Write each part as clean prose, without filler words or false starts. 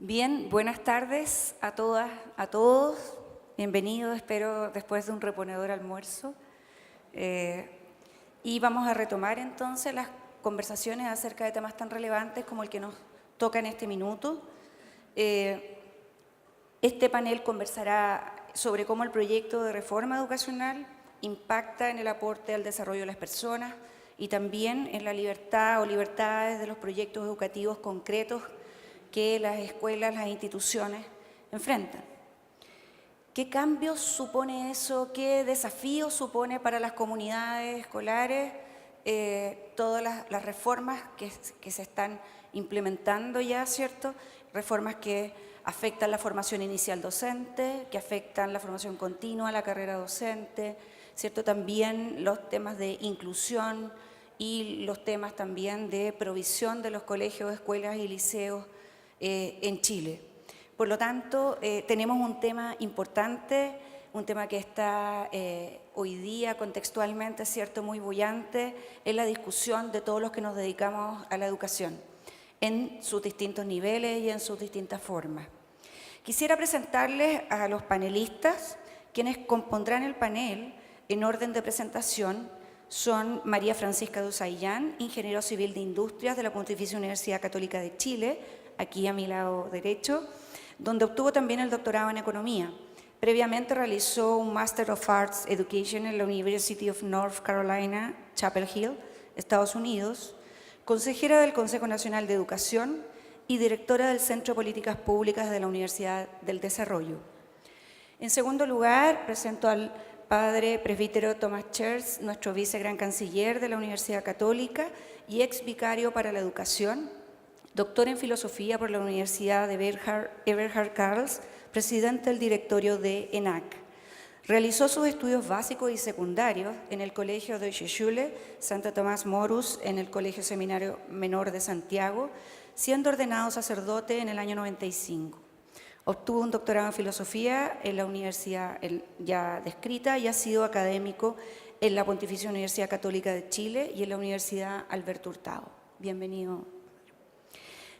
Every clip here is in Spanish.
Bien, buenas tardes a todas, a todos. Bienvenidos, espero, después de un reponedor almuerzo. Y vamos a retomar entonces las conversaciones acerca de temas tan relevantes como el que nos toca en este minuto. Este panel conversará sobre cómo el proyecto de reforma educacional impacta en el aporte al desarrollo de las personas y también en la libertad o libertades de los proyectos educativos concretos que las escuelas, las instituciones enfrentan. ¿Qué cambios supone eso? ¿Qué desafíos supone para las comunidades escolares todas las reformas que se están implementando ya, ¿cierto? Reformas que afectan la formación inicial docente, que afectan la formación continua, la carrera docente, ¿cierto? También los temas de inclusión y los temas también de provisión de los colegios, escuelas y liceos en Chile. Por lo tanto, tenemos un tema importante, un tema que está hoy día contextualmente, ¿cierto?, muy boyante, en la discusión de todos los que nos dedicamos a la educación, en sus distintos niveles y en sus distintas formas. Quisiera presentarles a los panelistas, quienes compondrán el panel en orden de presentación. Son María Francisca Dusayán, ingeniero civil de industrias de la Pontificia Universidad Católica de Chile, aquí a mi lado derecho, donde obtuvo también el doctorado en Economía. Previamente realizó un Master of Arts Education en la University of North Carolina, Chapel Hill, Estados Unidos, consejera del Consejo Nacional de Educación y directora del Centro de Políticas Públicas de la Universidad del Desarrollo. En segundo lugar, presento al padre presbítero Thomas Schertz, nuestro vicegran canciller de la Universidad Católica y ex vicario para la educación, doctor en filosofía por la Universidad de Eberhard Karls, presidente del directorio de ENAC. Realizó sus estudios básicos y secundarios en el Colegio Deutsche Schule Santo Tomás Morus, en el Colegio Seminario Menor de Santiago, siendo ordenado sacerdote en el año 95. Obtuvo un doctorado en filosofía en la universidad ya descrita y ha sido académico en la Pontificia Universidad Católica de Chile y en la Universidad Alberto Hurtado. Bienvenido.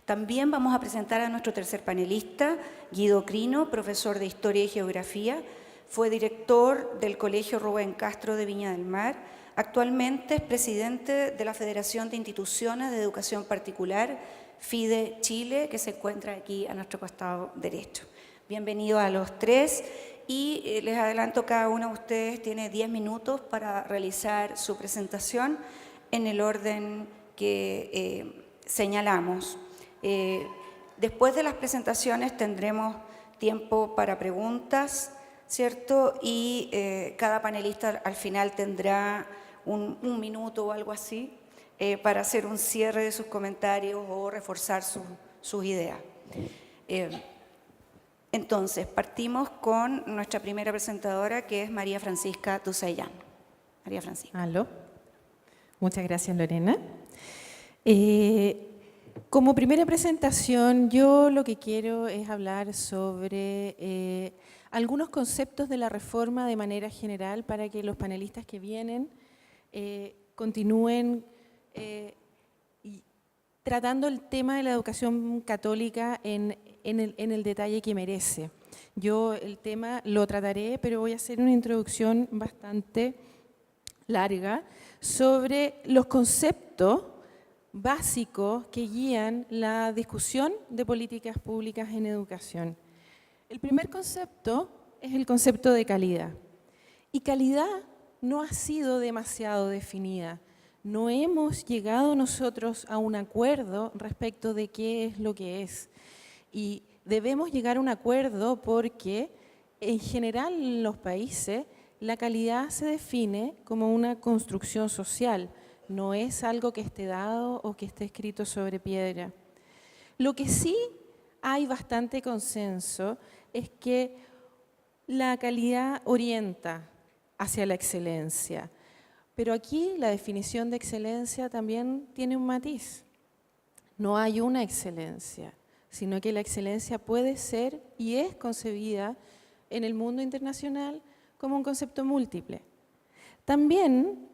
También vamos a presentar a nuestro tercer panelista, Guido Crino, profesor de Historia y Geografía. Fue director del Colegio Rubén Castro de Viña del Mar. Actualmente es presidente de la Federación de Instituciones de Educación Particular, FIDE Chile, que se encuentra aquí a nuestro costado derecho. Bienvenidos a los tres y les adelanto, cada uno de ustedes tiene 10 minutos para realizar su presentación en el orden que señalamos. Después de las presentaciones tendremos tiempo para preguntas, ¿cierto? Y cada panelista al final tendrá un minuto o algo así para hacer un cierre de sus comentarios o reforzar sus ideas. Entonces, partimos con nuestra primera presentadora, que es María Francisca Dusayán. María Francisca. Aló. Muchas gracias, Lorena. Como primera presentación, yo lo que quiero es hablar sobre algunos conceptos de la reforma de manera general para que los panelistas que vienen continúen tratando el tema de la educación católica en el detalle que merece. Yo el tema lo trataré, pero voy a hacer una introducción bastante larga sobre los conceptos básicos que guían la discusión de políticas públicas en educación. El primer concepto es el concepto de calidad. Y calidad no ha sido demasiado definida. No hemos llegado nosotros a un acuerdo respecto de qué es lo que es. Y debemos llegar a un acuerdo porque en general en los países la calidad se define como una construcción social. No es algo que esté dado o que esté escrito sobre piedra. Lo que sí hay bastante consenso es que la calidad orienta hacia la excelencia. Pero aquí la definición de excelencia también tiene un matiz. No hay una excelencia, sino que la excelencia puede ser y es concebida en el mundo internacional como un concepto múltiple. También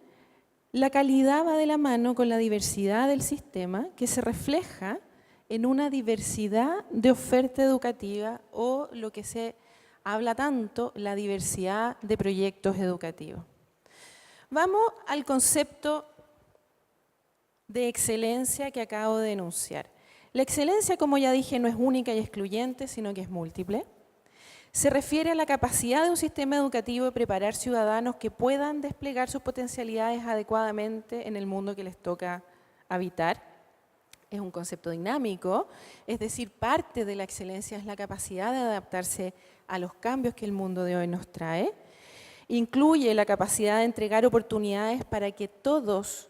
la calidad va de la mano con la diversidad del sistema que se refleja en una diversidad de oferta educativa o lo que se habla tanto, la diversidad de proyectos educativos. Vamos al concepto de excelencia que acabo de enunciar. La excelencia, como ya dije, no es única y excluyente, sino que es múltiple. Se refiere a la capacidad de un sistema educativo de preparar ciudadanos que puedan desplegar sus potencialidades adecuadamente en el mundo que les toca habitar. Es un concepto dinámico, es decir, parte de la excelencia es la capacidad de adaptarse a los cambios que el mundo de hoy nos trae. Incluye la capacidad de entregar oportunidades para que todos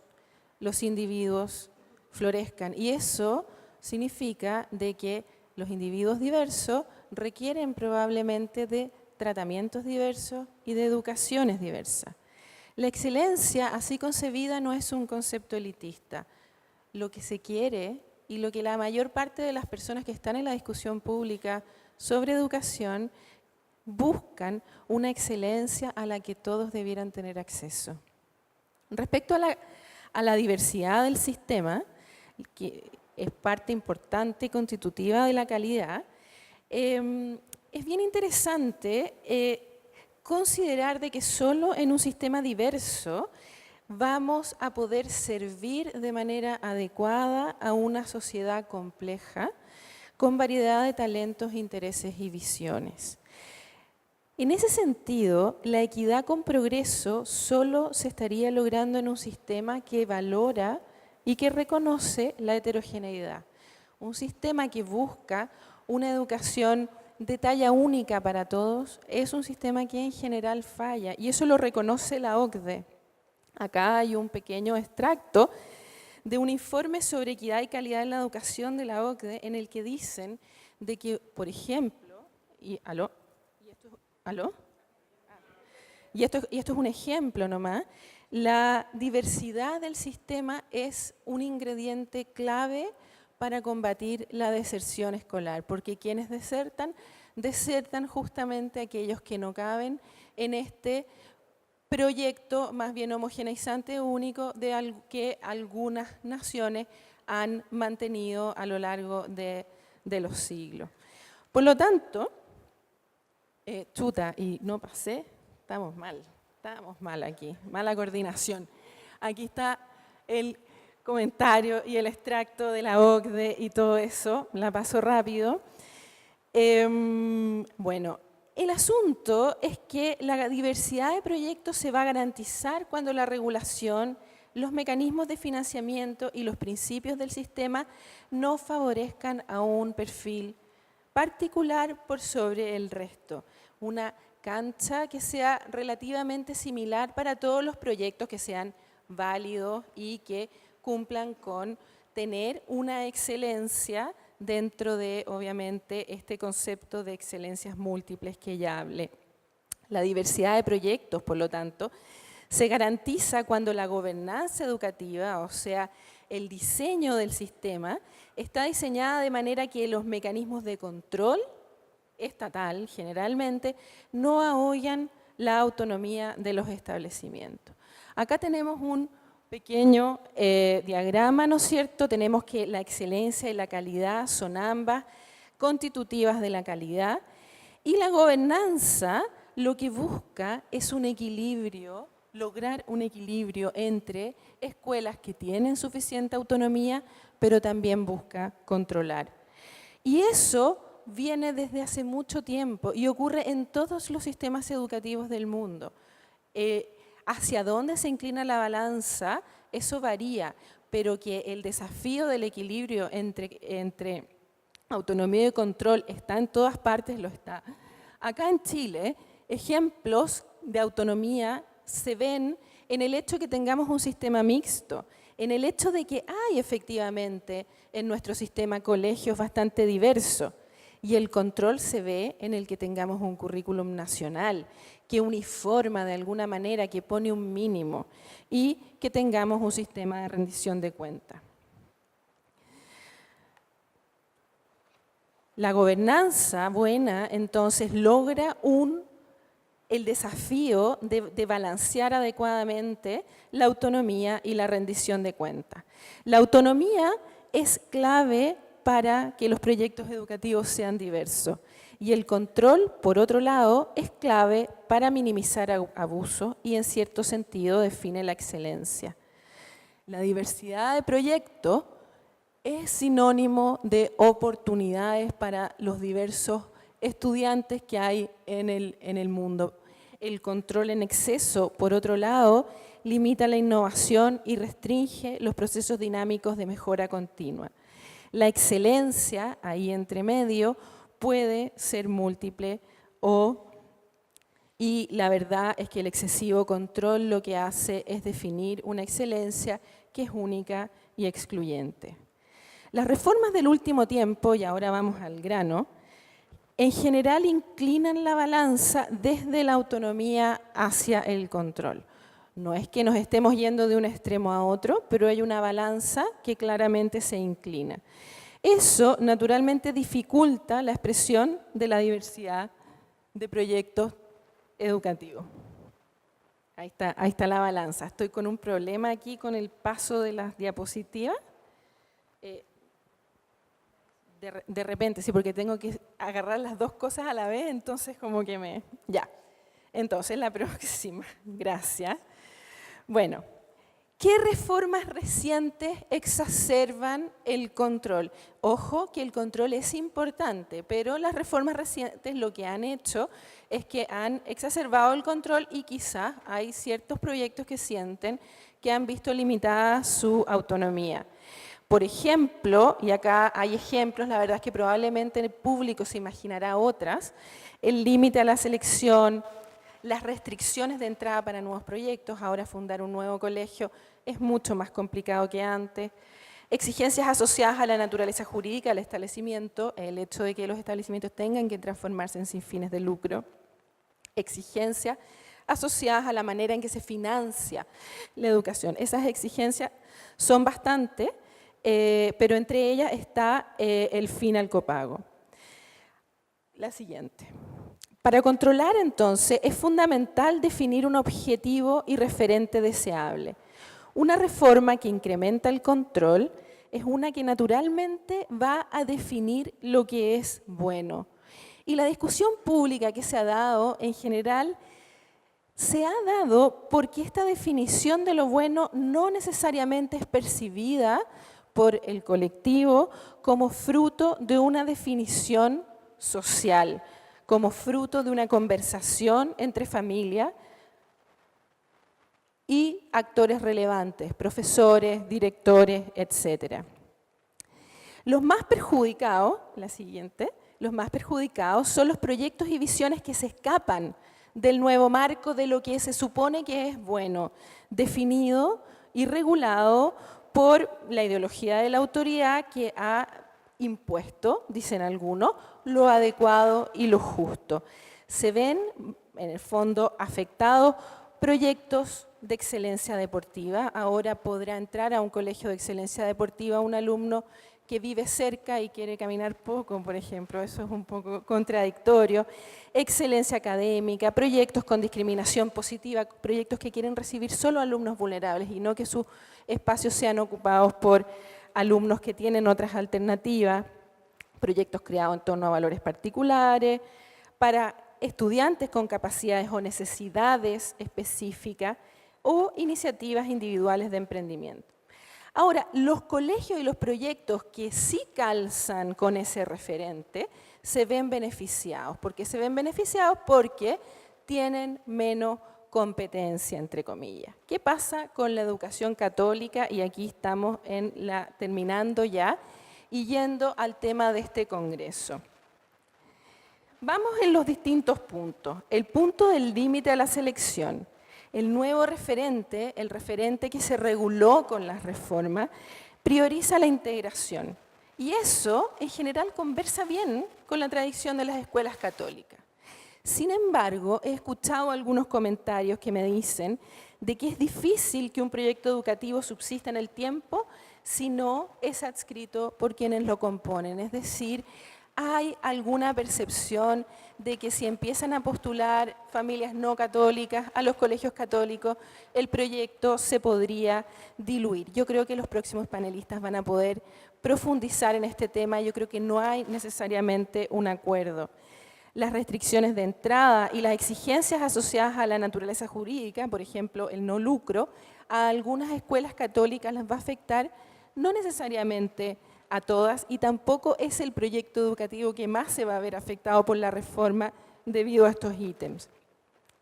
los individuos florezcan. Y eso significa de que los individuos diversos requieren probablemente de tratamientos diversos y de educaciones diversas. La excelencia, así concebida, no es un concepto elitista. Lo que se quiere y lo que la mayor parte de las personas que están en la discusión pública sobre educación buscan una excelencia a la que todos debieran tener acceso. Respecto a la diversidad del sistema, que es parte importante y constitutiva de la calidad, es bien interesante considerar de que solo en un sistema diverso vamos a poder servir de manera adecuada a una sociedad compleja con variedad de talentos, intereses y visiones. En ese sentido, la equidad con progreso solo se estaría logrando en un sistema que valora y que reconoce la heterogeneidad. Un sistema que busca una educación de talla única para todos es un sistema que en general falla, y eso lo reconoce la OCDE. Acá hay un pequeño extracto de un informe sobre equidad y calidad en la educación de la OCDE en el que dicen de que, por ejemplo, y esto es un ejemplo nomás, la diversidad del sistema es un ingrediente clave para combatir la deserción escolar, porque quienes desertan justamente aquellos que no caben en este proyecto más bien homogeneizante único que algunas naciones han mantenido a lo largo de los siglos. Por lo tanto, y no pasé, estamos mal aquí, mala coordinación. Aquí está el comentario y el extracto de la OCDE y todo eso, la paso rápido. Bueno, el asunto es que la diversidad de proyectos se va a garantizar cuando la regulación, los mecanismos de financiamiento y los principios del sistema no favorezcan a un perfil particular por sobre el resto. Una cancha que sea relativamente similar para todos los proyectos que sean válidos y que cumplan con tener una excelencia dentro de, obviamente, este concepto de excelencias múltiples que ya hablé. La diversidad de proyectos, por lo tanto, se garantiza cuando la gobernanza educativa, o sea, el diseño del sistema, está diseñada de manera que los mecanismos de control estatal, generalmente, no ahogan la autonomía de los establecimientos. Acá tenemos un pequeño diagrama, ¿no es cierto? Tenemos que la excelencia y la calidad son ambas constitutivas de la calidad, y la gobernanza lo que busca es un equilibrio, lograr un equilibrio entre escuelas que tienen suficiente autonomía, pero también busca controlar. Y eso viene desde hace mucho tiempo y ocurre en todos los sistemas educativos del mundo. Hacia dónde se inclina la balanza, eso varía, pero que el desafío del equilibrio entre autonomía y control está en todas partes, lo está. Acá en Chile, ejemplos de autonomía se ven en el hecho de que tengamos un sistema mixto, en el hecho de que hay efectivamente en nuestro sistema colegios bastante diversos, y el control se ve en el que tengamos un currículum nacional, que uniforma de alguna manera, que pone un mínimo, y que tengamos un sistema de rendición de cuentas. La gobernanza buena, entonces, logra el desafío de balancear adecuadamente la autonomía y la rendición de cuentas. La autonomía es clave para que los proyectos educativos sean diversos. Y el control, por otro lado, es clave para minimizar abusos y en cierto sentido define la excelencia. La diversidad de proyectos es sinónimo de oportunidades para los diversos estudiantes que hay en el mundo. El control en exceso, por otro lado, limita la innovación y restringe los procesos dinámicos de mejora continua. La excelencia, ahí entre medio, puede ser múltiple y la verdad es que el excesivo control lo que hace es definir una excelencia que es única y excluyente. Las reformas del último tiempo, y ahora vamos al grano, en general inclinan la balanza desde la autonomía hacia el control. No es que nos estemos yendo de un extremo a otro, pero hay una balanza que claramente se inclina. Eso naturalmente dificulta la expresión de la diversidad de proyectos educativos. Ahí está la balanza. Estoy con un problema aquí con el paso de las diapositivas. De repente, sí, porque tengo que agarrar las dos cosas a la vez, entonces como que me... Ya. Entonces, la próxima. Gracias. Bueno, ¿qué reformas recientes exacerban el control? Ojo que el control es importante, pero las reformas recientes lo que han hecho es que han exacerbado el control y quizás hay ciertos proyectos que sienten que han visto limitada su autonomía. Por ejemplo, y acá hay ejemplos, la verdad es que probablemente el público se imaginará otras, el límite a la selección, las restricciones de entrada para nuevos proyectos, ahora fundar un nuevo colegio es mucho más complicado que antes, exigencias asociadas a la naturaleza jurídica del establecimiento, el hecho de que los establecimientos tengan que transformarse en sin fines de lucro, exigencias asociadas a la manera en que se financia la educación. Esas exigencias son bastantes, pero entre ellas está el fin al copago. La siguiente. Para controlar, entonces, es fundamental definir un objetivo y referente deseable. Una reforma que incrementa el control es una que naturalmente va a definir lo que es bueno. Y la discusión pública que se ha dado, en general, se ha dado porque esta definición de lo bueno no necesariamente es percibida por el colectivo como fruto de una definición social, como fruto de una conversación entre familia y actores relevantes, profesores, directores, etc. Los más perjudicados, la siguiente, los más perjudicados son los proyectos y visiones que se escapan del nuevo marco de lo que se supone que es bueno, definido y regulado por la ideología de la autoridad que ha impuesto, dicen algunos, lo adecuado y lo justo. Se ven, en el fondo, afectados proyectos de excelencia deportiva. Ahora podrá entrar a un colegio de excelencia deportiva un alumno que vive cerca y quiere caminar poco, por ejemplo, eso es un poco contradictorio. Excelencia académica, proyectos con discriminación positiva, proyectos que quieren recibir solo alumnos vulnerables y no que sus espacios sean ocupados por alumnos que tienen otras alternativas, proyectos creados en torno a valores particulares, para estudiantes con capacidades o necesidades específicas o iniciativas individuales de emprendimiento. Ahora, los colegios y los proyectos que sí calzan con ese referente se ven beneficiados. ¿Por qué se ven beneficiados? Porque tienen menos competencia, entre comillas. ¿Qué pasa con la educación católica? Y aquí estamos terminando ya y yendo al tema de este congreso. Vamos en los distintos puntos. El punto del límite a la selección. El nuevo referente, el referente que se reguló con las reformas, prioriza la integración. Y eso, en general, conversa bien con la tradición de las escuelas católicas. Sin embargo, he escuchado algunos comentarios que me dicen de que es difícil que un proyecto educativo subsista en el tiempo si no es adscrito por quienes lo componen. Es decir, ¿Hay alguna percepción de que si empiezan a postular familias no católicas a los colegios católicos, el proyecto se podría diluir? Yo creo que los próximos panelistas van a poder profundizar en este tema. Yo creo que no hay necesariamente un acuerdo. Las restricciones de entrada y las exigencias asociadas a la naturaleza jurídica, por ejemplo, el no lucro, a algunas escuelas católicas las va a afectar, no necesariamente a todas, y tampoco es el proyecto educativo que más se va a ver afectado por la reforma debido a estos ítems.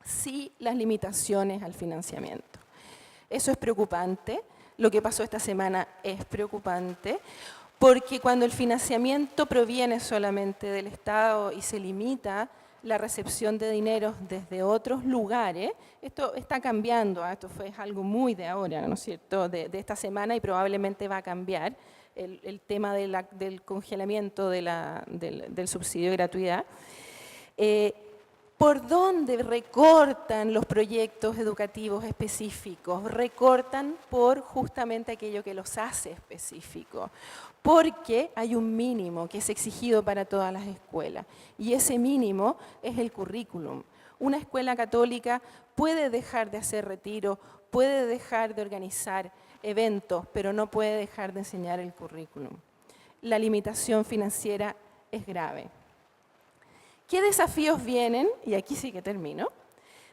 Sí, las limitaciones al financiamiento. Eso es preocupante. Lo que pasó esta semana es preocupante, porque cuando el financiamiento proviene solamente del Estado y se limita la recepción de dineros desde otros lugares, esto está cambiando, esto fue algo muy de ahora, ¿no es cierto?, de esta semana, y probablemente va a cambiar el tema del congelamiento del subsidio de gratuidad. ¿Por dónde recortan los proyectos educativos específicos? Recortan por justamente aquello que los hace específicos, porque hay un mínimo que es exigido para todas las escuelas, y ese mínimo es el currículum. Una escuela católica puede dejar de hacer retiro, puede dejar de organizar eventos, pero no puede dejar de enseñar el currículum. La limitación financiera es grave. ¿Qué desafíos vienen? Y aquí sí que termino.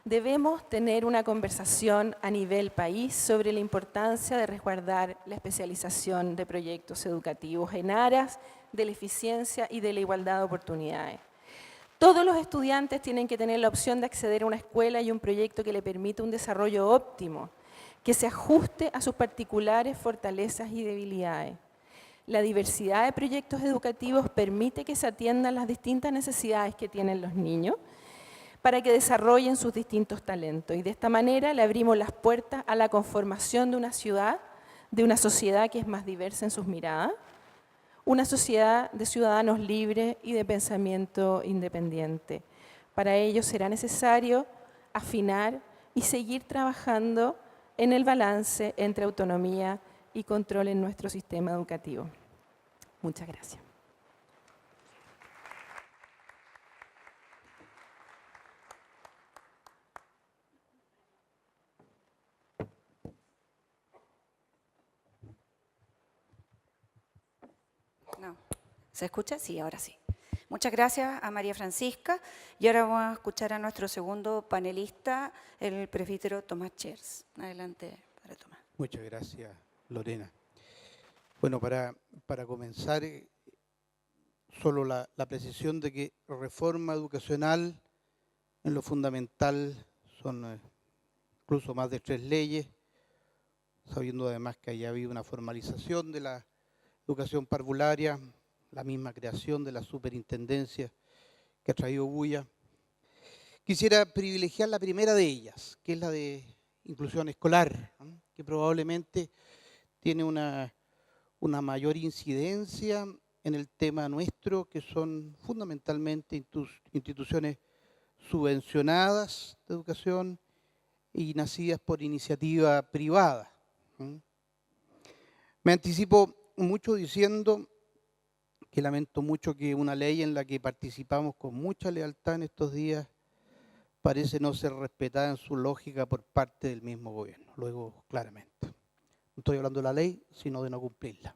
Debemos tener una conversación a nivel país sobre la importancia de resguardar la especialización de proyectos educativos en aras de la eficiencia y de la igualdad de oportunidades. Todos los estudiantes tienen que tener la opción de acceder a una escuela y un proyecto que le permita un desarrollo óptimo, que se ajuste a sus particulares fortalezas y debilidades. La diversidad de proyectos educativos permite que se atiendan las distintas necesidades que tienen los niños para que desarrollen sus distintos talentos. Y de esta manera le abrimos las puertas a la conformación de una ciudad, de una sociedad que es más diversa en sus miradas, una sociedad de ciudadanos libres y de pensamiento independiente. Para ello será necesario afinar y seguir trabajando en el balance entre autonomía y control en nuestro sistema educativo. Muchas gracias. No. ¿Se escucha? Sí, ahora sí. Muchas gracias a María Francisca. Y ahora vamos a escuchar a nuestro segundo panelista, el presbítero Tomás Chers. Adelante, padre Tomás. Muchas gracias, Lorena. Bueno, para comenzar, solo la precisión de que reforma educacional en lo fundamental son incluso más de 3 leyes, sabiendo además que haya habido una formalización de la educación parvularia, la misma creación de la superintendencia que ha traído bulla. Quisiera privilegiar la primera de ellas, que es la de inclusión escolar, ¿no?, que probablemente tiene una mayor incidencia en el tema nuestro, que son fundamentalmente instituciones subvencionadas de educación y nacidas por iniciativa privada. Me anticipo mucho diciendo que lamento mucho que una ley en la que participamos con mucha lealtad en estos días parece no ser respetada en su lógica por parte del mismo gobierno, luego claramente. No estoy hablando de la ley, sino de no cumplirla.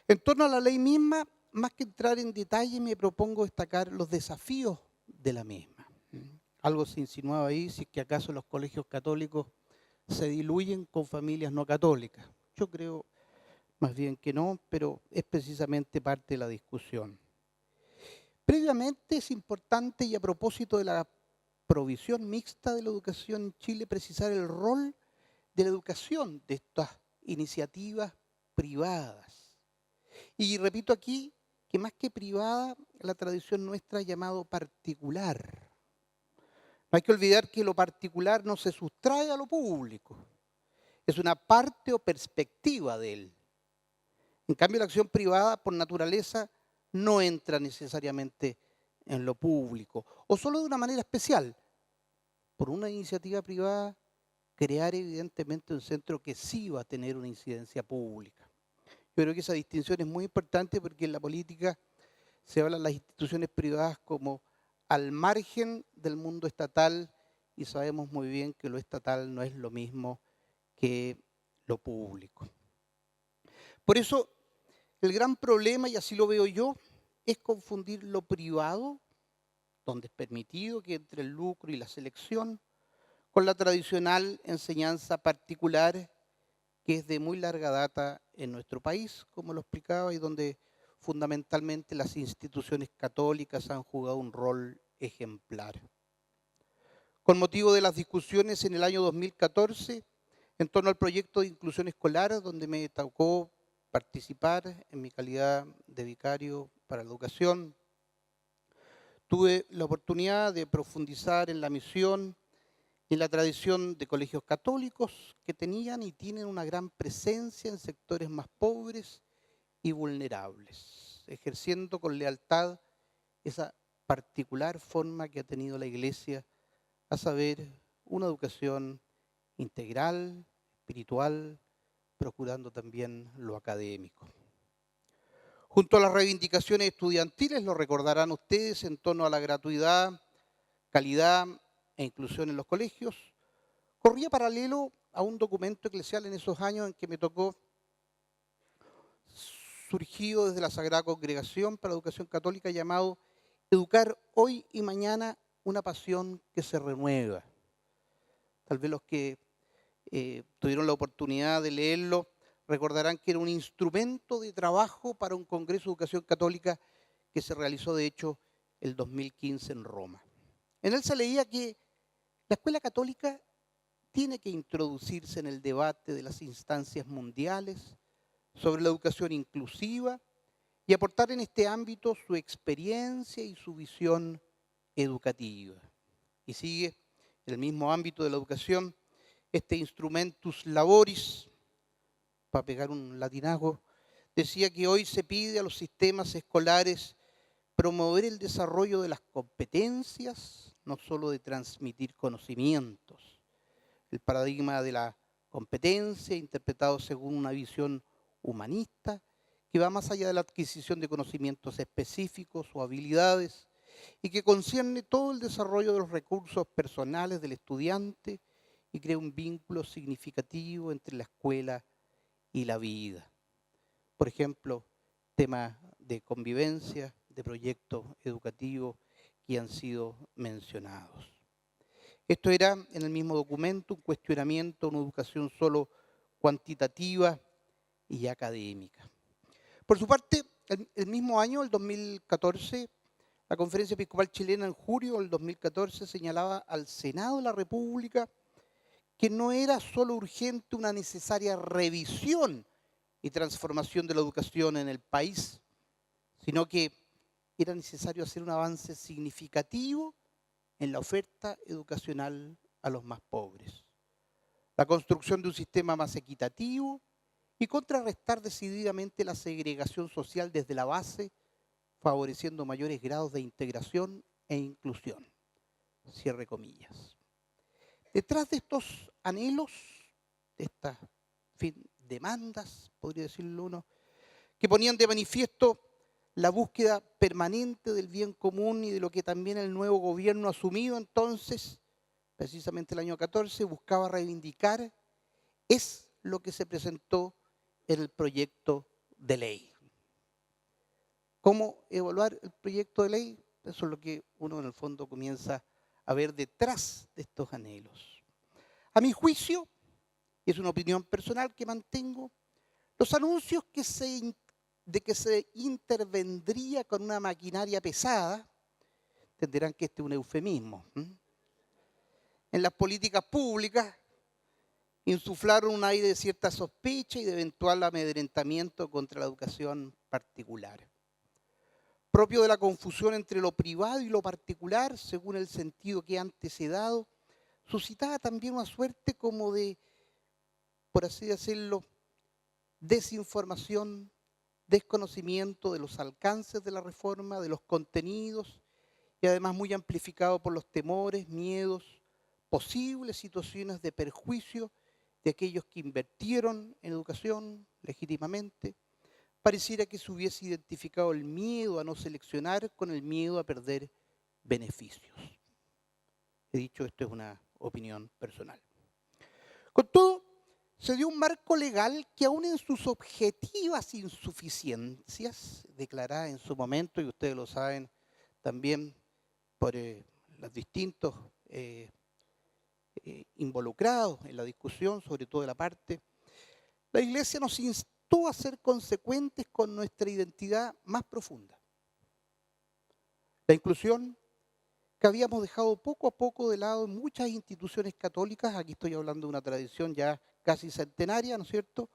En torno a la ley misma, más que entrar en detalle, me propongo destacar los desafíos de la misma. Algo se insinuaba ahí, si es que acaso los colegios católicos se diluyen con familias no católicas. Yo creo más bien que no, pero es precisamente parte de la discusión. Previamente es importante, y a propósito de la provisión mixta de la educación en Chile, precisar el rol de la educación de estas iniciativas privadas. Y repito aquí que más que privada, la tradición nuestra ha llamado particular. No hay que olvidar que lo particular no se sustrae a lo público, es una parte o perspectiva de él. En cambio, la acción privada, por naturaleza, no entra necesariamente en lo público, o solo de una manera especial. Por una iniciativa privada, crear evidentemente un centro que sí va a tener una incidencia pública. Yo creo que esa distinción es muy importante porque en la política Se habla de las instituciones privadas como al margen del mundo estatal y sabemos muy bien que lo estatal no es lo mismo que lo público. Por eso, el gran problema, y así lo veo yo, es confundir lo privado, donde es permitido que entre el lucro y la selección, con la tradicional enseñanza particular que es de muy larga data en nuestro país, como lo explicaba, y donde fundamentalmente las instituciones católicas han jugado un rol ejemplar. Con motivo de las discusiones en el año 2014, en torno al proyecto de inclusión escolar, donde me tocó participar en mi calidad de vicario para la educación, tuve la oportunidad de profundizar en la misión y en la tradición de colegios católicos que tenían y tienen una gran presencia en sectores más pobres y vulnerables, ejerciendo con lealtad esa particular forma que ha tenido la Iglesia, a saber, una educación integral, espiritual, procurando también lo académico. Junto a las reivindicaciones estudiantiles, lo recordarán ustedes, en torno a la gratuidad, calidad e inclusión en los colegios, corría paralelo a un documento eclesial en esos años en que me tocó, surgido desde la Sagrada Congregación para la Educación Católica, llamado Educar hoy y mañana una pasión que se renueva. Tal vez los que tuvieron la oportunidad de leerlo recordarán que era un instrumento de trabajo para un Congreso de Educación Católica que se realizó, de hecho, el 2015 en Roma. En él se leía que la escuela católica tiene que introducirse en el debate de las instancias mundiales sobre la educación inclusiva y aportar en este ámbito su experiencia y su visión educativa. Y sigue en el mismo ámbito de la educación este instrumentus laboris, para pegar un latinazo, decía que hoy se pide a los sistemas escolares promover el desarrollo de las competencias, no solo de transmitir conocimientos. El paradigma de la competencia, interpretado según una visión humanista, que va más allá de la adquisición de conocimientos específicos o habilidades y que concierne todo el desarrollo de los recursos personales del estudiante y crea un vínculo significativo entre la escuela y la vida. Por ejemplo, temas de convivencia, de proyectos educativos que han sido mencionados. Esto era, en el mismo documento, un cuestionamiento a una educación solo cuantitativa y académica. Por su parte, el mismo año, el 2014, la Conferencia Episcopal Chilena en julio del 2014 señalaba al Senado de la República que no era solo urgente una necesaria revisión y transformación de la educación en el país, sino que era necesario hacer un avance significativo en la oferta educacional a los más pobres. La construcción de un sistema más equitativo y contrarrestar decididamente la segregación social desde la base, favoreciendo mayores grados de integración e inclusión. Cierre comillas. Detrás de estos anhelos, de estas demandas, podría decirlo uno, que ponían de manifiesto la búsqueda permanente del bien común y de lo que también el nuevo gobierno asumido entonces, precisamente el año 14, buscaba reivindicar, es lo que se presentó en el proyecto de ley. ¿Cómo evaluar el proyecto de ley? Eso es lo que uno en el fondo comienza a ver detrás de estos anhelos. A mi juicio, y es una opinión personal que mantengo, los anuncios de que se intervendría con una maquinaria pesada, entenderán que este es un eufemismo, en las políticas públicas, insuflaron un aire de cierta sospecha y de eventual amedrentamiento contra la educación particular. Propio de la confusión entre lo privado y lo particular, según el sentido que antes se ha dado, suscitaba también una suerte como de, por así decirlo, desinformación, desconocimiento de los alcances de la reforma, de los contenidos, y además muy amplificado por los temores, miedos, posibles situaciones de perjuicio de aquellos que invirtieron en educación legítimamente pareciera que se hubiese identificado el miedo a no seleccionar con el miedo a perder beneficios. He dicho, esto es una opinión personal. Con todo, se dio un marco legal que aún en sus objetivas insuficiencias, declaradas en su momento, y ustedes lo saben también por los distintos involucrados en la discusión, sobre todo de la parte, la Iglesia nos instó a ser consecuentes con nuestra identidad más profunda. La inclusión que habíamos dejado poco a poco de lado en muchas instituciones católicas, aquí estoy hablando de una tradición ya casi centenaria, ¿no es cierto?,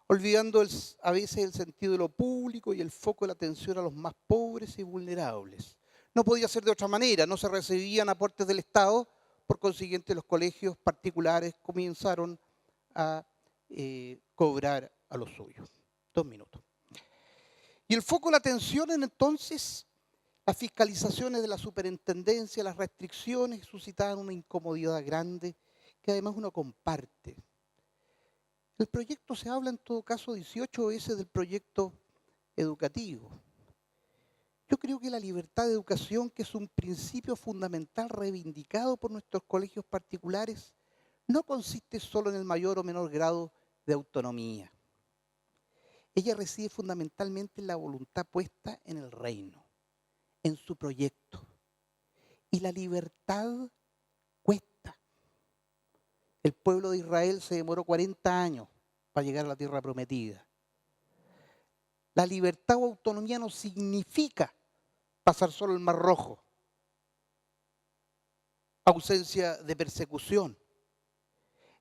olvidando a veces el sentido de lo público y el foco de la atención a los más pobres y vulnerables. No podía ser de otra manera, no se recibían aportes del Estado, por consiguiente los colegios particulares comenzaron a cobrar a los suyos. 2 minutos. Y el foco de la atención en entonces, las fiscalizaciones de la superintendencia, las restricciones suscitaban una incomodidad grande que además uno comparte. El proyecto se habla en todo caso 18 veces del proyecto educativo. Yo creo que la libertad de educación, que es un principio fundamental reivindicado por nuestros colegios particulares, no consiste solo en el mayor o menor grado de autonomía. Ella reside fundamentalmente en la voluntad puesta en el reino, en su proyecto. Y la libertad cuesta. El pueblo de Israel se demoró 40 años para llegar a la tierra prometida. La libertad o autonomía no significa pasar solo el Mar Rojo, ausencia de persecución.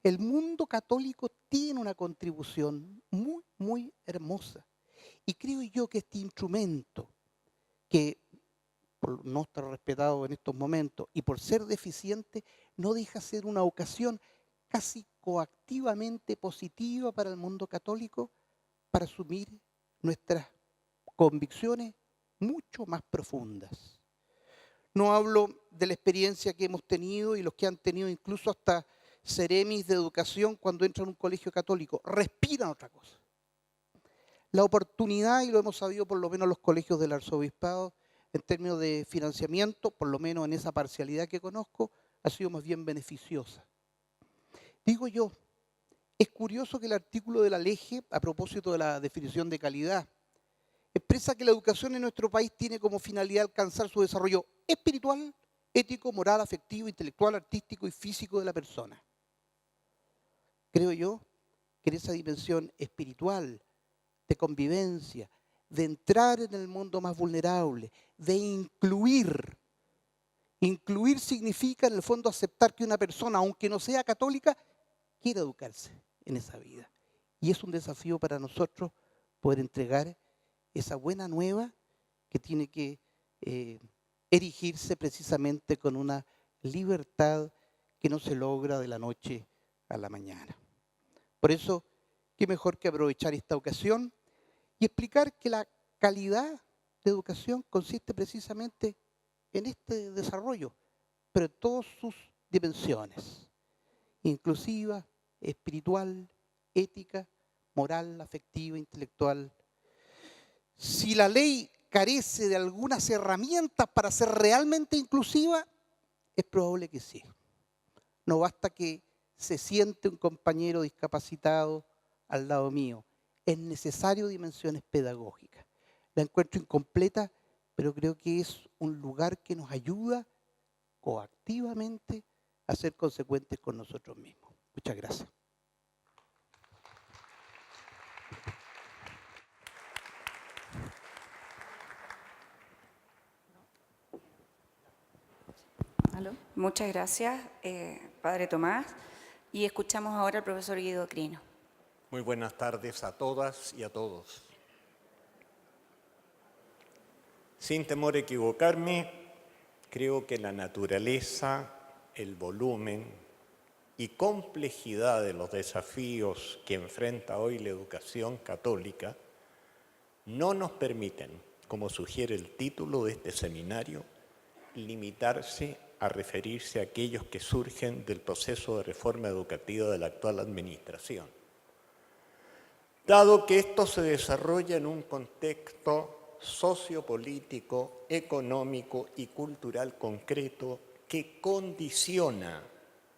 El mundo católico tiene una contribución muy, muy hermosa. Y creo yo que este instrumento, que por no estar respetado en estos momentos y por ser deficiente, no deja ser una ocasión casi coactivamente positiva para el mundo católico para asumir nuestras convicciones mucho más profundas. No hablo de la experiencia que hemos tenido y los que han tenido incluso hasta seremis de educación cuando entran a un colegio católico. Respiran otra cosa. La oportunidad, y lo hemos sabido por lo menos los colegios del arzobispado, en términos de financiamiento, por lo menos en esa parcialidad que conozco, ha sido más bien beneficiosa. Digo yo, es curioso que el artículo de la LEGE, a propósito de la definición de calidad, expresa que la educación en nuestro país tiene como finalidad alcanzar su desarrollo espiritual, ético, moral, afectivo, intelectual, artístico y físico de la persona. Creo yo que en esa dimensión espiritual, de convivencia, de entrar en el mundo más vulnerable, de incluir. Incluir significa en el fondo aceptar que una persona, aunque no sea católica, quiere educarse en esa vida. Y es un desafío para nosotros poder entregar esa buena nueva que tiene que erigirse precisamente con una libertad que no se logra de la noche a la mañana. Por eso, qué mejor que aprovechar esta ocasión y explicar que la calidad de educación consiste precisamente en este desarrollo, pero en todas sus dimensiones, inclusiva, espiritual, ética, moral, afectiva, intelectual. Si la ley carece de algunas herramientas para ser realmente inclusiva, es probable que sí. No basta que se siente un compañero discapacitado al lado mío. Es necesario dimensiones pedagógicas. La encuentro incompleta, pero creo que es un lugar que nos ayuda coactivamente a ser consecuentes con nosotros mismos. Muchas gracias. ¿Aló? Muchas gracias, Padre Tomás. Y escuchamos ahora al profesor Guido Crino. Muy buenas tardes a todas y a todos. Sin temor a equivocarme, creo que la naturaleza, el volumen y complejidad de los desafíos que enfrenta hoy la educación católica no nos permiten, como sugiere el título de este seminario, limitarse a referirse a aquellos que surgen del proceso de reforma educativa de la actual administración. Dado que esto se desarrolla en un contexto sociopolítico, económico y cultural concreto que condiciona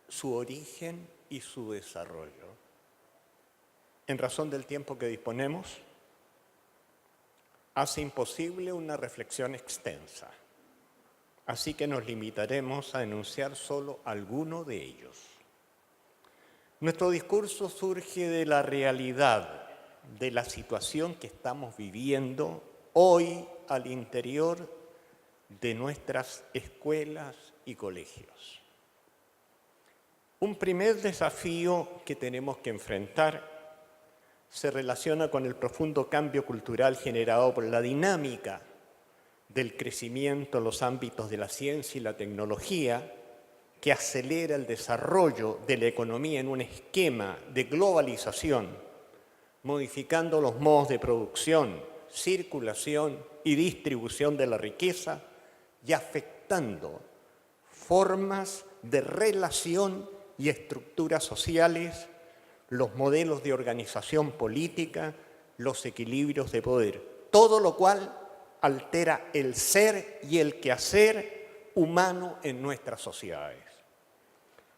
su origen y su desarrollo. En razón del tiempo que disponemos, hace imposible una reflexión extensa, así que nos limitaremos a enunciar solo alguno de ellos. Nuestro discurso surge de la realidad de la situación que estamos viviendo hoy al interior de nuestras escuelas y colegios. Un primer desafío que tenemos que enfrentar se relaciona con el profundo cambio cultural generado por la dinámica del crecimiento en los ámbitos de la ciencia y la tecnología, que acelera el desarrollo de la economía en un esquema de globalización, modificando los modos de producción, circulación y distribución de la riqueza y afectando formas de relación y estructuras sociales, los modelos de organización política, los equilibrios de poder, todo lo cual altera el ser y el quehacer humano en nuestras sociedades.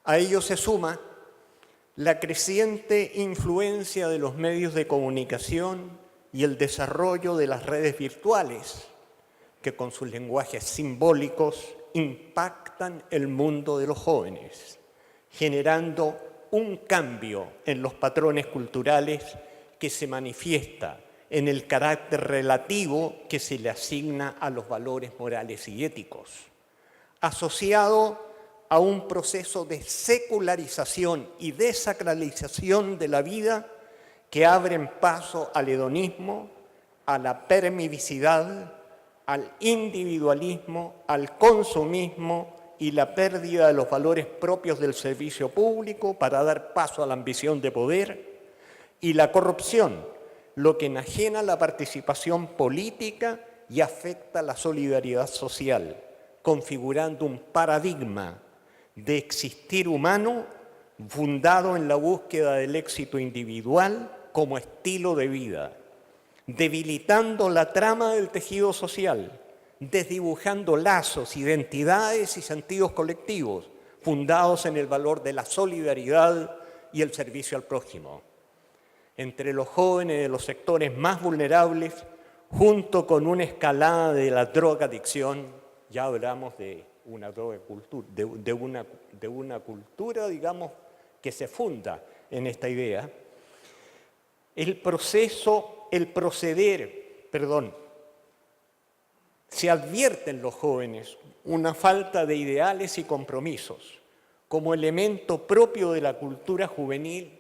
A ello se suma la creciente influencia de los medios de comunicación y el desarrollo de las redes virtuales, que con sus lenguajes simbólicos impactan el mundo de los jóvenes, generando un cambio en los patrones culturales que se manifiesta en el carácter relativo que se le asigna a los valores morales y éticos, asociado a un proceso de secularización y desacralización de la vida que abren paso al hedonismo, a la permisividad, al individualismo, al consumismo y la pérdida de los valores propios del servicio público para dar paso a la ambición de poder y la corrupción, lo que enajena la participación política y afecta la solidaridad social, configurando un paradigma de existir humano fundado en la búsqueda del éxito individual como estilo de vida, debilitando la trama del tejido social, desdibujando lazos, identidades y sentidos colectivos fundados en el valor de la solidaridad y el servicio al prójimo. Entre los jóvenes de los sectores más vulnerables, junto con una escalada de la drogadicción, ya hablamos de una drogacultura, de una cultura, digamos, que se funda en esta idea, se advierte en los jóvenes una falta de ideales y compromisos. Como elemento propio de la cultura juvenil,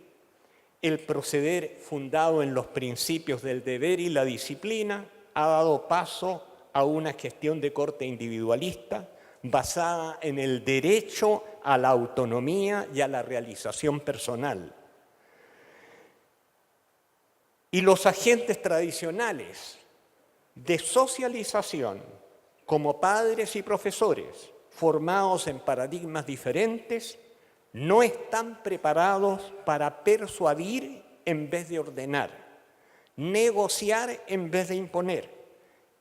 el proceder fundado en los principios del deber y la disciplina ha dado paso a una gestión de corte individualista basada en el derecho a la autonomía y a la realización personal. Y los agentes tradicionales de socialización, como padres y profesores, formados en paradigmas diferentes, no están preparados para persuadir en vez de ordenar, negociar en vez de imponer,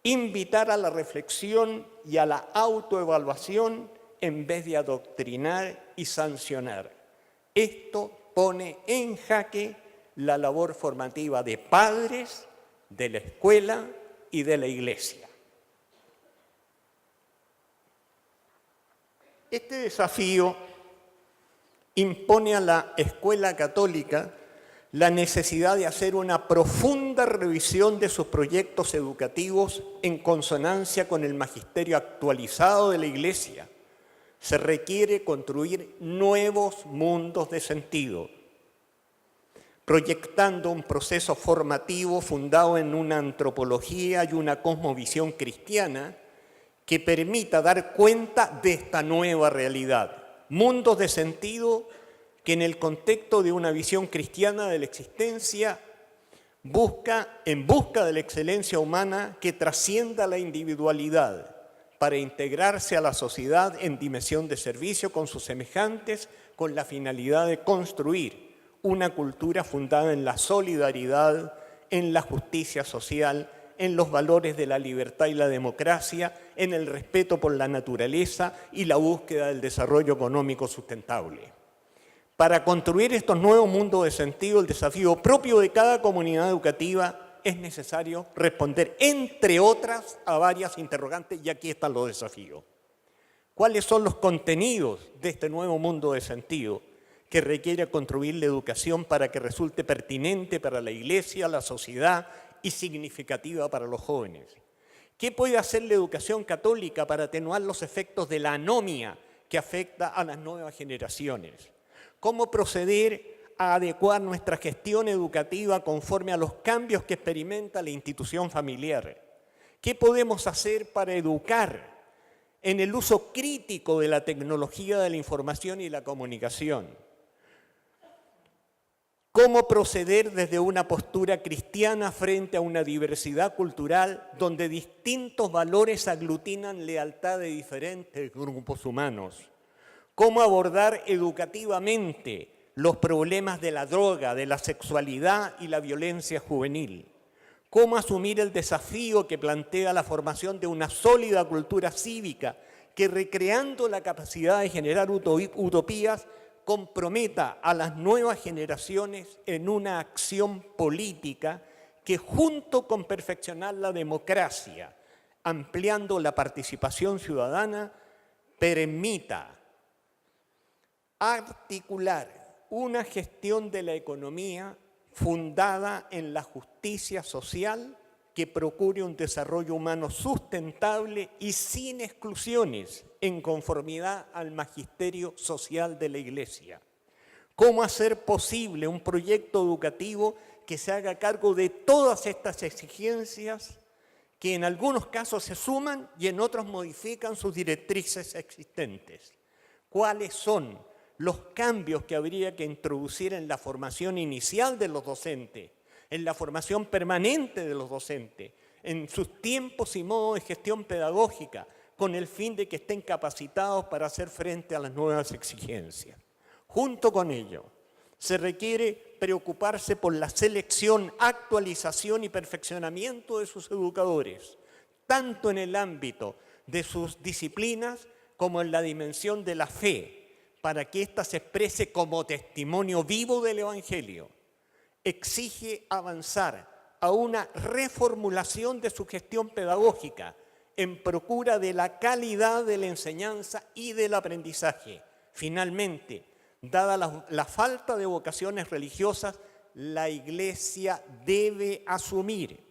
invitar a la reflexión y a la autoevaluación en vez de adoctrinar y sancionar. Esto pone en jaque la labor formativa de padres, de la escuela y de la iglesia. Este desafío impone a la escuela católica la necesidad de hacer una profunda revisión de sus proyectos educativos en consonancia con el magisterio actualizado de la Iglesia. Se requiere construir nuevos mundos de sentido, proyectando un proceso formativo fundado en una antropología y una cosmovisión cristiana que permita dar cuenta de esta nueva realidad. Mundos de sentido que en el contexto de una visión cristiana de la existencia en busca de la excelencia humana que trascienda la individualidad para integrarse a la sociedad en dimensión de servicio con sus semejantes con la finalidad de construir una cultura fundada en la solidaridad, en la justicia social, en los valores de la libertad y la democracia, en el respeto por la naturaleza y la búsqueda del desarrollo económico sustentable. Para construir estos nuevos mundos de sentido, el desafío propio de cada comunidad educativa es necesario responder, entre otras, a varias interrogantes, y aquí están los desafíos. ¿Cuáles son los contenidos de este nuevo mundo de sentido que requiere construir la educación para que resulte pertinente para la Iglesia, la sociedad y significativa para los jóvenes? ¿Qué puede hacer la educación católica para atenuar los efectos de la anomia que afecta a las nuevas generaciones? ¿Cómo proceder a adecuar nuestra gestión educativa conforme a los cambios que experimenta la institución familiar? ¿Qué podemos hacer para educar en el uso crítico de la tecnología de la información y la comunicación? ¿Cómo proceder desde una postura cristiana frente a una diversidad cultural donde distintos valores aglutinan lealtad de diferentes grupos humanos? ¿Cómo abordar educativamente los problemas de la droga, de la sexualidad y la violencia juvenil? ¿Cómo asumir el desafío que plantea la formación de una sólida cultura cívica que, recreando la capacidad de generar utopías, comprometa a las nuevas generaciones en una acción política que, junto con perfeccionar la democracia, ampliando la participación ciudadana, permita articular una gestión de la economía fundada en la justicia social que procure un desarrollo humano sustentable y sin exclusiones en conformidad al magisterio social de la Iglesia. ¿Cómo hacer posible un proyecto educativo que se haga cargo de todas estas exigencias que en algunos casos se suman y en otros modifican sus directrices existentes? ¿Cuáles son los cambios que habría que introducir en la formación inicial de los docentes, en la formación permanente de los docentes, en sus tiempos y modos de gestión pedagógica, con el fin de que estén capacitados para hacer frente a las nuevas exigencias? Junto con ello, se requiere preocuparse por la selección, actualización y perfeccionamiento de sus educadores, tanto en el ámbito de sus disciplinas como en la dimensión de la fe, para que ésta se exprese como testimonio vivo del Evangelio. Exige avanzar a una reformulación de su gestión pedagógica en procura de la calidad de la enseñanza y del aprendizaje. Finalmente, dada la falta de vocaciones religiosas, la Iglesia debe asumir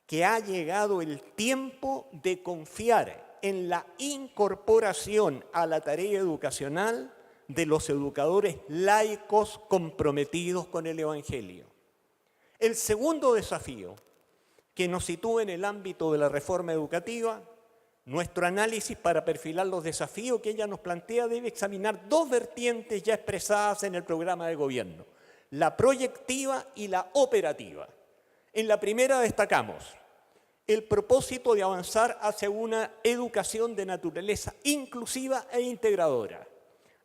que ha llegado el tiempo de confiar en la incorporación a la tarea educacional de los educadores laicos comprometidos con el Evangelio. El segundo desafío que nos sitúa en el ámbito de la reforma educativa, nuestro análisis para perfilar los desafíos que ella nos plantea debe examinar dos vertientes ya expresadas en el programa de gobierno, la proyectiva y la operativa. En la primera destacamos el propósito de avanzar hacia una educación de naturaleza inclusiva e integradora,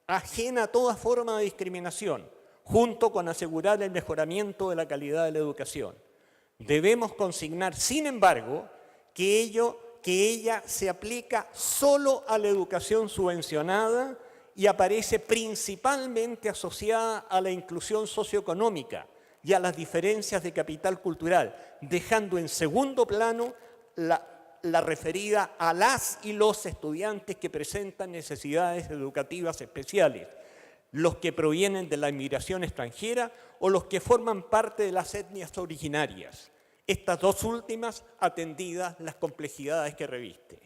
ajena a toda forma de discriminación, junto con asegurar el mejoramiento de la calidad de la educación. Debemos consignar, sin embargo, que ella se aplica solo a la educación subvencionada y aparece principalmente asociada a la inclusión socioeconómica y a las diferencias de capital cultural, dejando en segundo plano la referida a las y los estudiantes que presentan necesidades educativas especiales, los que provienen de la inmigración extranjera o los que forman parte de las etnias originarias. Estas dos últimas atendidas las complejidades que reviste.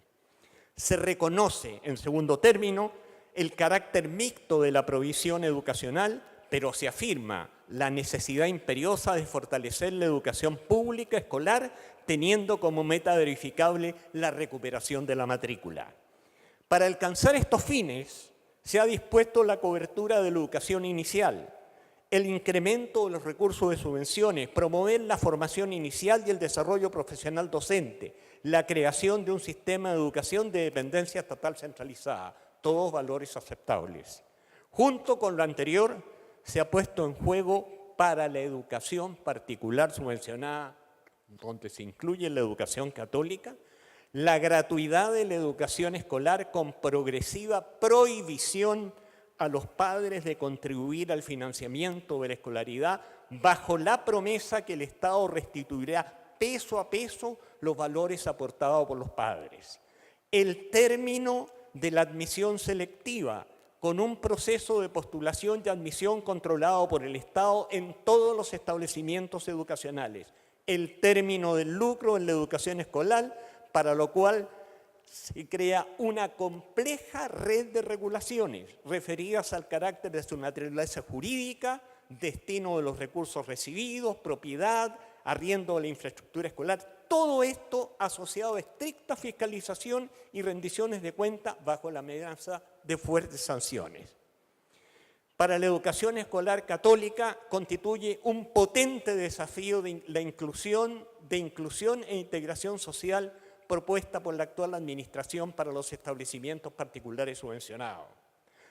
Se reconoce, en segundo término, el carácter mixto de la provisión educacional, pero se afirma la necesidad imperiosa de fortalecer la educación pública escolar, teniendo como meta verificable la recuperación de la matrícula. Para alcanzar estos fines, se ha dispuesto la cobertura de la educación inicial, el incremento de los recursos de subvenciones, promover la formación inicial y el desarrollo profesional docente, la creación de un sistema de educación de dependencia estatal centralizada, todos valores aceptables. Junto con lo anterior, se ha puesto en juego para la educación particular subvencionada, donde se incluye la educación católica, la gratuidad de la educación escolar con progresiva prohibición a los padres de contribuir al financiamiento de la escolaridad bajo la promesa que el Estado restituirá peso a peso los valores aportados por los padres. El término de la admisión selectiva con un proceso de postulación y admisión controlado por el Estado en todos los establecimientos educacionales. El término del lucro en la educación escolar, para lo cual se crea una compleja red de regulaciones referidas al carácter de su naturaleza jurídica, destino de los recursos recibidos, propiedad, arriendo de la infraestructura escolar. Todo esto asociado a estricta fiscalización y rendiciones de cuenta bajo la amenaza de fuertes sanciones. Para la educación escolar católica constituye un potente desafío de inclusión e integración social propuesta por la actual administración para los establecimientos particulares subvencionados.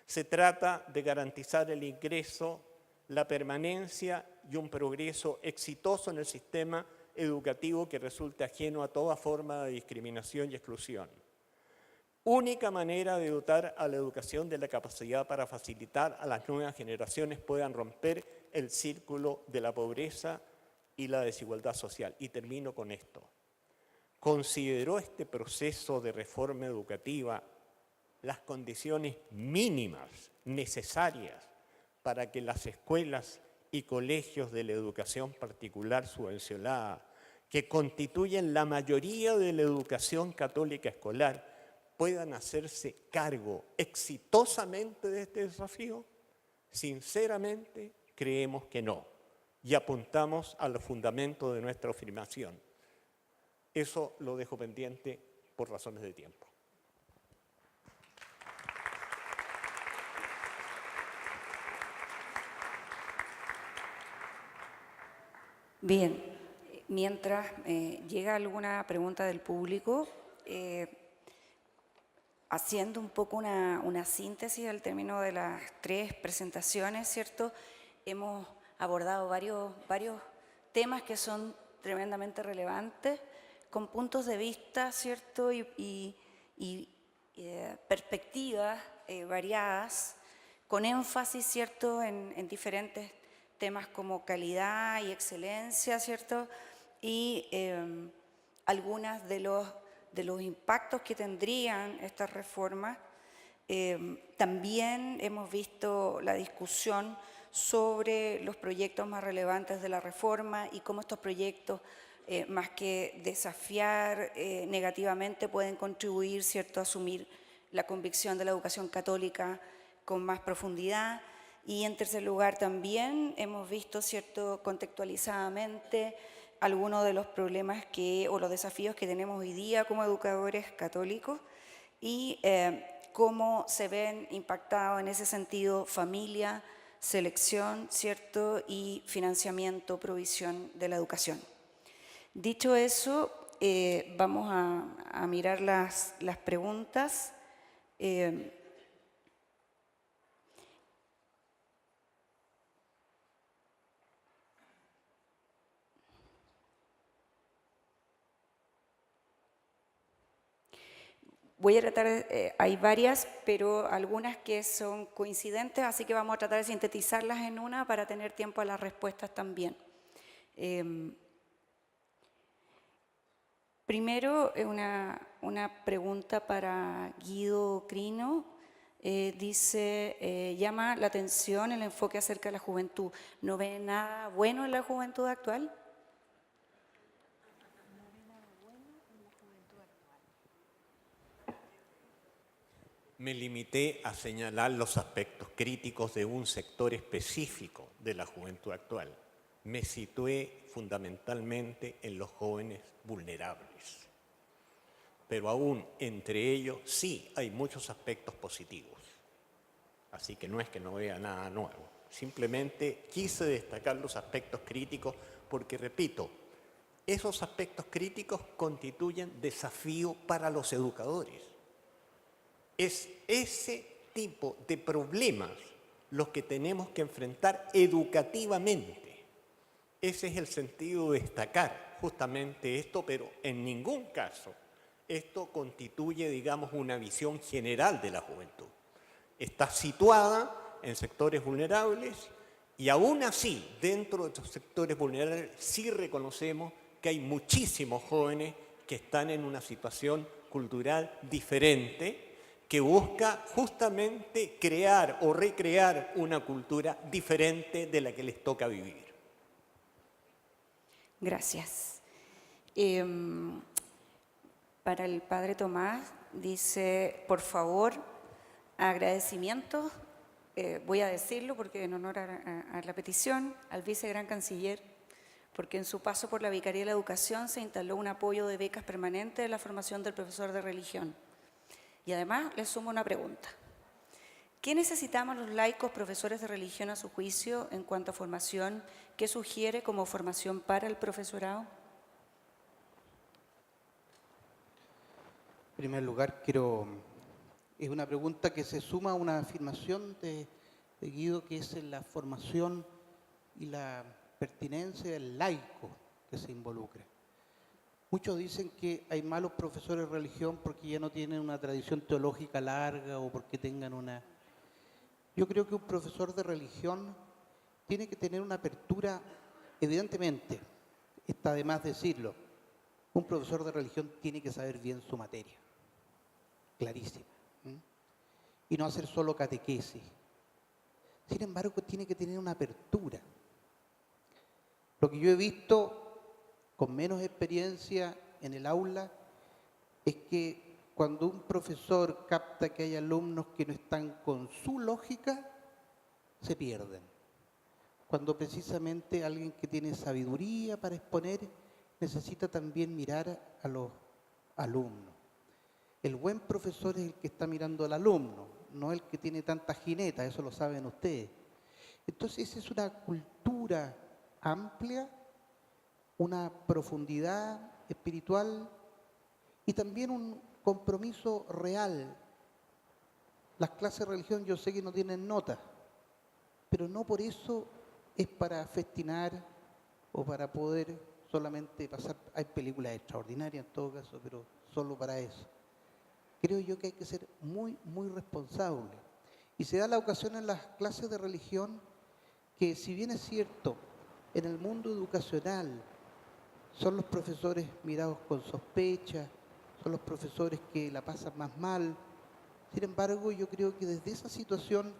Se trata de garantizar el ingreso, la permanencia y un progreso exitoso en el sistema educativo que resulte ajeno a toda forma de discriminación y exclusión. Única manera de dotar a la educación de la capacidad para facilitar a las nuevas generaciones puedan romper el círculo de la pobreza y la desigualdad social. Y termino con esto. ¿Consideró este proceso de reforma educativa las condiciones mínimas necesarias para que las escuelas y colegios de la educación particular subvencionada, que constituyen la mayoría de la educación católica escolar, puedan hacerse cargo exitosamente de este desafío? Sinceramente, creemos que no, y apuntamos a los fundamentos de nuestra afirmación. Eso lo dejo pendiente por razones de tiempo. Bien, mientras llega alguna pregunta del público, haciendo un poco una síntesis al término de las tres presentaciones, ¿cierto? Hemos abordado varios temas que son tremendamente relevantes, con puntos de vista, ¿cierto? Y perspectivas variadas, con énfasis, ¿cierto?, en diferentes temas como calidad y excelencia, ¿cierto? Y algunas de los impactos que tendrían estas reformas. También hemos visto la discusión sobre los proyectos más relevantes de la reforma y cómo estos proyectos, más que desafiar negativamente, pueden contribuir, ¿cierto?, a asumir la convicción de la educación católica con más profundidad. Y en tercer lugar también hemos visto, ¿cierto?, contextualizadamente algunos de los problemas o los desafíos que tenemos hoy día como educadores católicos y cómo se ven impactados en ese sentido familia, selección, ¿cierto?, y financiamiento, provisión de la educación. Dicho eso, vamos a mirar las preguntas. Voy a tratar, hay varias, pero algunas que son coincidentes, así que vamos a tratar de sintetizarlas en una para tener tiempo a las respuestas también. Primero, una pregunta para Guido Crino. Dice, llama la atención el enfoque acerca de la juventud. ¿No ve nada bueno en la juventud actual? Me limité a señalar los aspectos críticos de un sector específico de la juventud actual. Me situé fundamentalmente en los jóvenes vulnerables. Pero aún entre ellos sí hay muchos aspectos positivos. Así que no es que no vea nada nuevo. Simplemente quise destacar los aspectos críticos porque, repito, esos aspectos críticos constituyen desafío para los educadores. Es ese tipo de problemas los que tenemos que enfrentar educativamente. Ese es el sentido de destacar justamente esto, pero en ningún caso esto constituye, digamos, una visión general de la juventud. Está situada en sectores vulnerables y aún así, dentro de estos sectores vulnerables, sí reconocemos que hay muchísimos jóvenes que están en una situación cultural diferente, que busca justamente crear o recrear una cultura diferente de la que les toca vivir. Gracias. Para el padre Tomás dice, por favor, agradecimientos, voy a decirlo porque en honor a la petición, al vicegran canciller, porque en su paso por la Vicaría de la Educación se instaló un apoyo de becas permanente de la formación del profesor de religión. Y además le sumo una pregunta. ¿Qué necesitamos los laicos profesores de religión a su juicio en cuanto a formación? ¿Qué sugiere como formación para el profesorado? En primer lugar, es una pregunta que se suma a una afirmación de Guido, que es en la formación y la pertinencia del laico que se involucra. Muchos dicen que hay malos profesores de religión porque ya no tienen una tradición teológica larga o porque tengan una... Yo creo que un profesor de religión tiene que tener una apertura, evidentemente, está de más decirlo, un profesor de religión tiene que saber bien su materia, clarísima, y no hacer solo catequesis. Sin embargo, tiene que tener una apertura. Lo que yo he visto con menos experiencia en el aula es que cuando un profesor capta que hay alumnos que no están con su lógica, se pierden. Cuando precisamente alguien que tiene sabiduría para exponer necesita también mirar a los alumnos. El buen profesor es el que está mirando al alumno, no el que tiene tanta jineta, eso lo saben ustedes. Entonces esa es una cultura amplia, una profundidad espiritual y también un compromiso real. Las clases de religión yo sé que no tienen notas, pero no por eso es para festinar o para poder solamente pasar. Hay películas extraordinarias en todo caso, pero solo para eso. Creo yo que hay que ser muy, muy responsable. Y se da la ocasión en las clases de religión que, si bien es cierto, en el mundo educacional son los profesores mirados con sospecha, son los profesores que la pasan más mal. Sin embargo, yo creo que desde esa situación,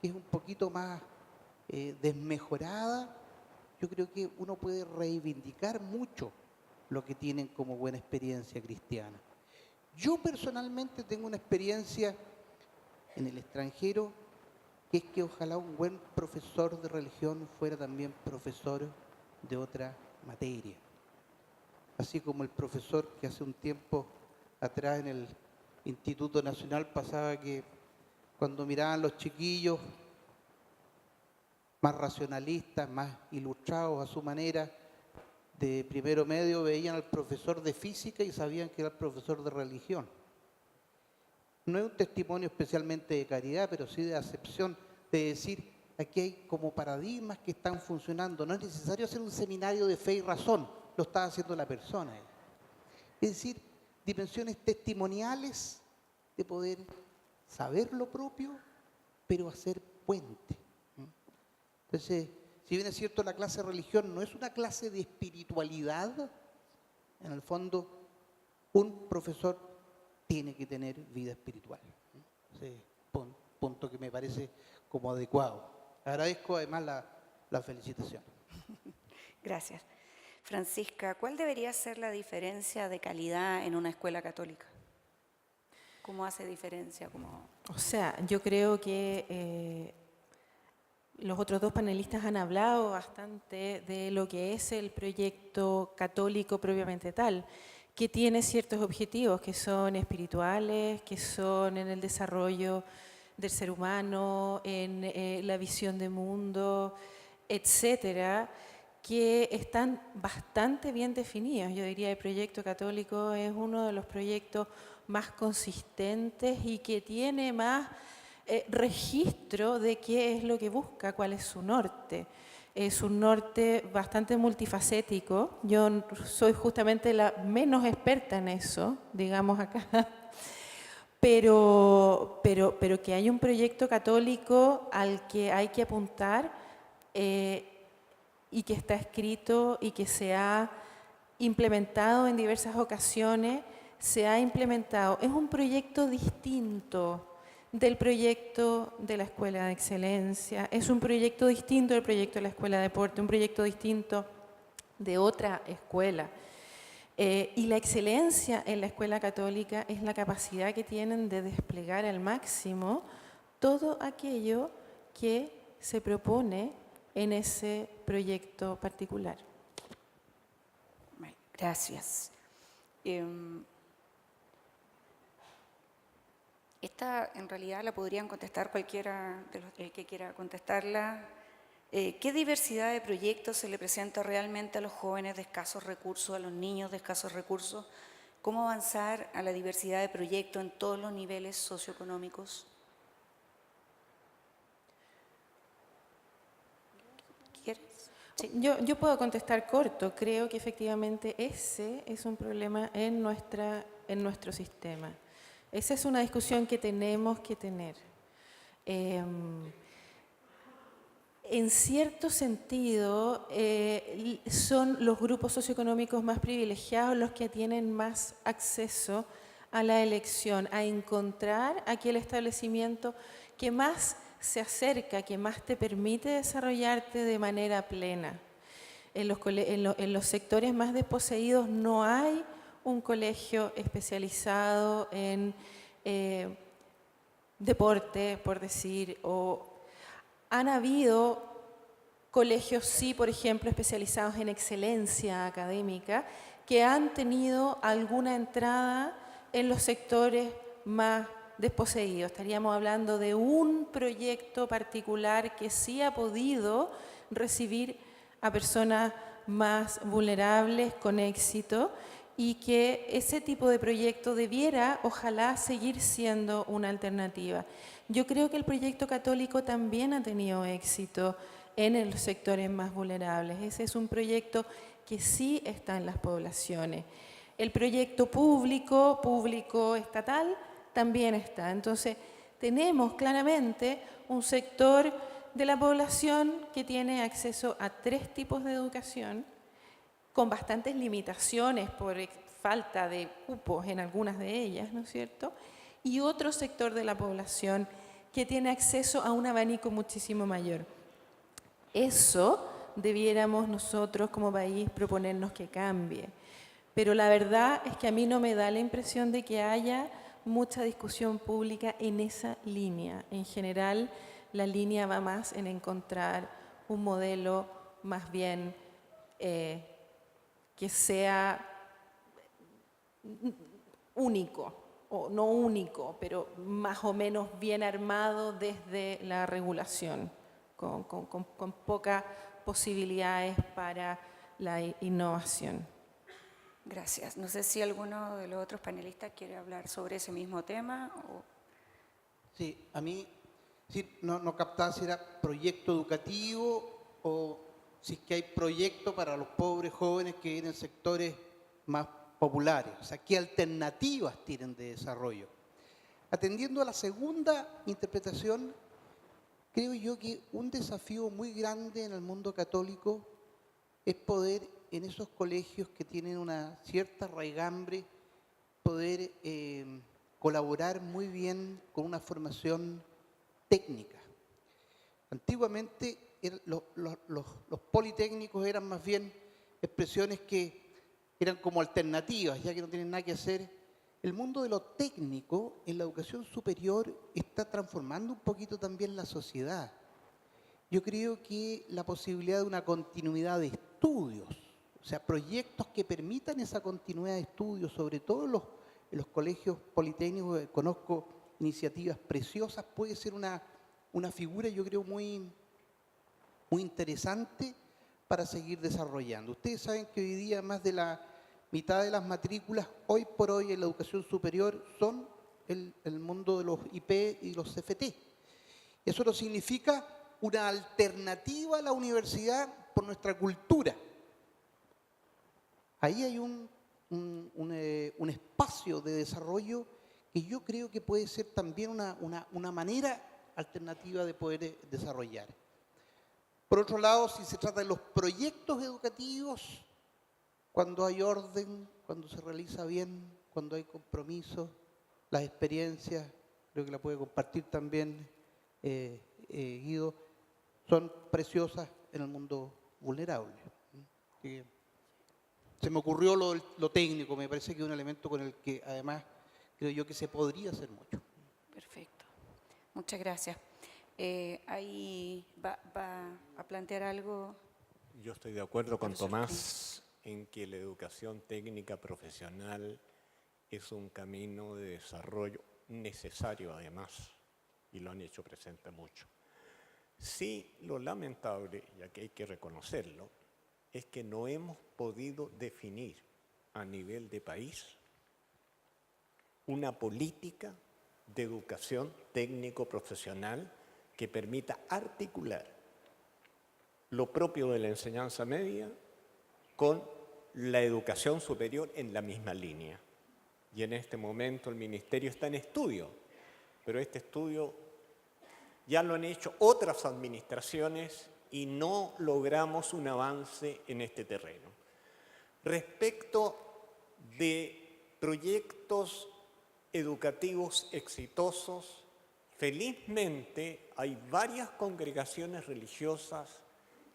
que es un poquito más desmejorada, yo creo que uno puede reivindicar mucho lo que tienen como buena experiencia cristiana. Yo personalmente tengo una experiencia en el extranjero, que es que ojalá un buen profesor de religión fuera también profesor de otra materia. Así como el profesor que hace un tiempo atrás en el Instituto Nacional pasaba que cuando miraban los chiquillos más racionalistas, más ilustrados a su manera, de primero medio veían al profesor de física y sabían que era el profesor de religión. No es un testimonio especialmente de caridad, pero sí de acepción, de decir, aquí hay como paradigmas que están funcionando. No es necesario hacer un seminario de fe y razón, lo está haciendo la persona. Es decir, dimensiones testimoniales de poder saber lo propio, pero hacer puente. Entonces, si bien es cierto, la clase de religión no es una clase de espiritualidad, en el fondo, un profesor tiene que tener vida espiritual. Ese punto que me parece como adecuado. Agradezco además la felicitación. Gracias. Francisca, ¿cuál debería ser la diferencia de calidad en una escuela católica? ¿Cómo hace diferencia? O sea, yo creo que los otros dos panelistas han hablado bastante de lo que es el proyecto católico propiamente tal, que tiene ciertos objetivos que son espirituales, que son en el desarrollo del ser humano, en la visión de mundo, etcétera, que están bastante bien definidos. Yo diría que el proyecto católico es uno de los proyectos más consistentes y que tiene más registro de qué es lo que busca, cuál es su norte. Es un norte bastante multifacético. Yo soy justamente la menos experta en eso, digamos acá. Pero que hay un proyecto católico al que hay que apuntar y que está escrito y que se ha implementado en diversas ocasiones, se ha implementado. Es un proyecto distinto del proyecto de la Escuela de Excelencia, es un proyecto distinto del proyecto de la Escuela de Deporte, un proyecto distinto de otra escuela. Y la excelencia en la escuela católica es la capacidad que tienen de desplegar al máximo todo aquello que se propone en ese proyecto particular. Bueno, gracias. Esta en realidad la podrían contestar cualquiera de los que quiera contestarla. ¿Qué diversidad de proyectos se le presenta realmente a los jóvenes de escasos recursos, a los niños de escasos recursos? ¿Cómo avanzar a la diversidad de proyectos en todos los niveles socioeconómicos? ¿Quieres? Sí. Yo puedo contestar corto. Creo que efectivamente ese es un problema en nuestro sistema. Esa es una discusión que tenemos que tener. En cierto sentido, son los grupos socioeconómicos más privilegiados los que tienen más acceso a la elección, a encontrar aquel establecimiento que más se acerca, que más te permite desarrollarte de manera plena. En los sectores más desposeídos no hay un colegio especializado en deporte, por decir, o han habido colegios, sí, por ejemplo, especializados en excelencia académica, que han tenido alguna entrada en los sectores más desposeídos. Estaríamos hablando de un proyecto particular que sí ha podido recibir a personas más vulnerables con éxito, y que ese tipo de proyecto debiera, ojalá, seguir siendo una alternativa. Yo creo que el proyecto católico también ha tenido éxito en los sectores más vulnerables. Ese es un proyecto que sí está en las poblaciones. El proyecto público estatal, también está. Entonces, tenemos claramente un sector de la población que tiene acceso a 3 tipos de educación, con bastantes limitaciones por falta de cupos en algunas de ellas, ¿no es cierto? Y otro sector de la población que tiene acceso a un abanico muchísimo mayor. Eso debiéramos nosotros como país proponernos que cambie. Pero la verdad es que a mí no me da la impresión de que haya mucha discusión pública en esa línea. En general, la línea va más en encontrar un modelo más bien que sea único, o no único, pero más o menos bien armado desde la regulación, con pocas posibilidades para la innovación. Gracias. No sé si alguno de los otros panelistas quiere hablar sobre ese mismo tema. Sí, a mí sí, no captaba si era proyecto educativo o si es que hay proyectos para los pobres jóvenes que vienen en sectores más populares. O sea, ¿qué alternativas tienen de desarrollo? Atendiendo a la segunda interpretación, creo yo que un desafío muy grande en el mundo católico es poder, en esos colegios que tienen una cierta raigambre, poder colaborar muy bien con una formación técnica. Antiguamente los politécnicos eran más bien expresiones que eran como alternativas, ya que no tienen nada que hacer. El mundo de lo técnico en la educación superior está transformando un poquito también la sociedad. Yo creo que la posibilidad de una continuidad de estudios, o sea, proyectos que permitan esa continuidad de estudios, sobre todo en los colegios politécnicos, conozco iniciativas preciosas, puede ser una figura, yo creo, muy interesante para seguir desarrollando. Ustedes saben que hoy día más de la mitad de las matrículas, hoy por hoy en la educación superior, son el mundo de los IP y los CFT. Eso no significa una alternativa a la universidad por nuestra cultura. Ahí hay un espacio de desarrollo que yo creo que puede ser también una manera alternativa de poder desarrollar. Por otro lado, si se trata de los proyectos educativos, cuando hay orden, cuando se realiza bien, cuando hay compromiso, las experiencias, creo que la puede compartir también Guido, son preciosas en el mundo vulnerable. Se me ocurrió lo técnico, me parece que es un elemento con el que además creo yo que se podría hacer mucho. Perfecto. Muchas gracias. Ahí va a plantear algo. Yo estoy de acuerdo con Profesor Tomás en que la educación técnica profesional es un camino de desarrollo necesario además, y lo han hecho presente mucho. Sí, lo lamentable, y aquí hay que reconocerlo, es que no hemos podido definir a nivel de país una política de educación técnico-profesional que permita articular lo propio de la enseñanza media con la educación superior en la misma línea. Y en este momento el Ministerio está en estudio, pero este estudio ya lo han hecho otras administraciones y no logramos un avance en este terreno. Respecto de proyectos educativos exitosos, felizmente hay varias congregaciones religiosas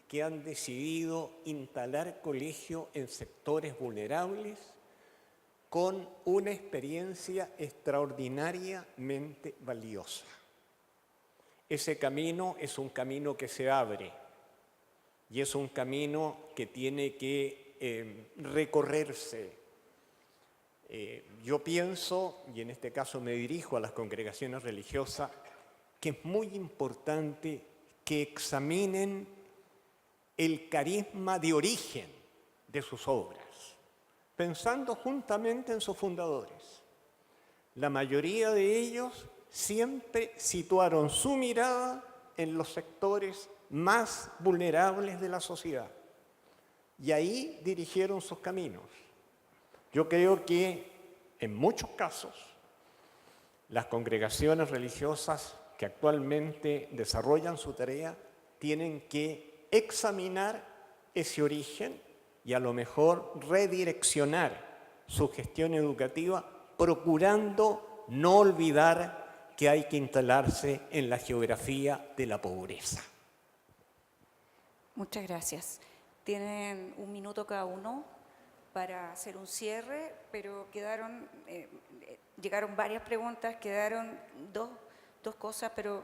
que han decidido instalar colegio en sectores vulnerables con una experiencia extraordinariamente valiosa. Ese camino es un camino que se abre y es un camino que tiene que recorrerse. Yo pienso, y en este caso me dirijo a las congregaciones religiosas, que es muy importante que examinen el carisma de origen de sus obras, pensando juntamente en sus fundadores. La mayoría de ellos siempre situaron su mirada en los sectores más vulnerables de la sociedad y ahí dirigieron sus caminos. Yo creo que en muchos casos las congregaciones religiosas que actualmente desarrollan su tarea tienen que examinar ese origen y a lo mejor redireccionar su gestión educativa procurando no olvidar que hay que instalarse en la geografía de la pobreza. Muchas gracias. Tienen un minuto cada uno para hacer un cierre, pero llegaron varias preguntas, quedaron dos cosas, pero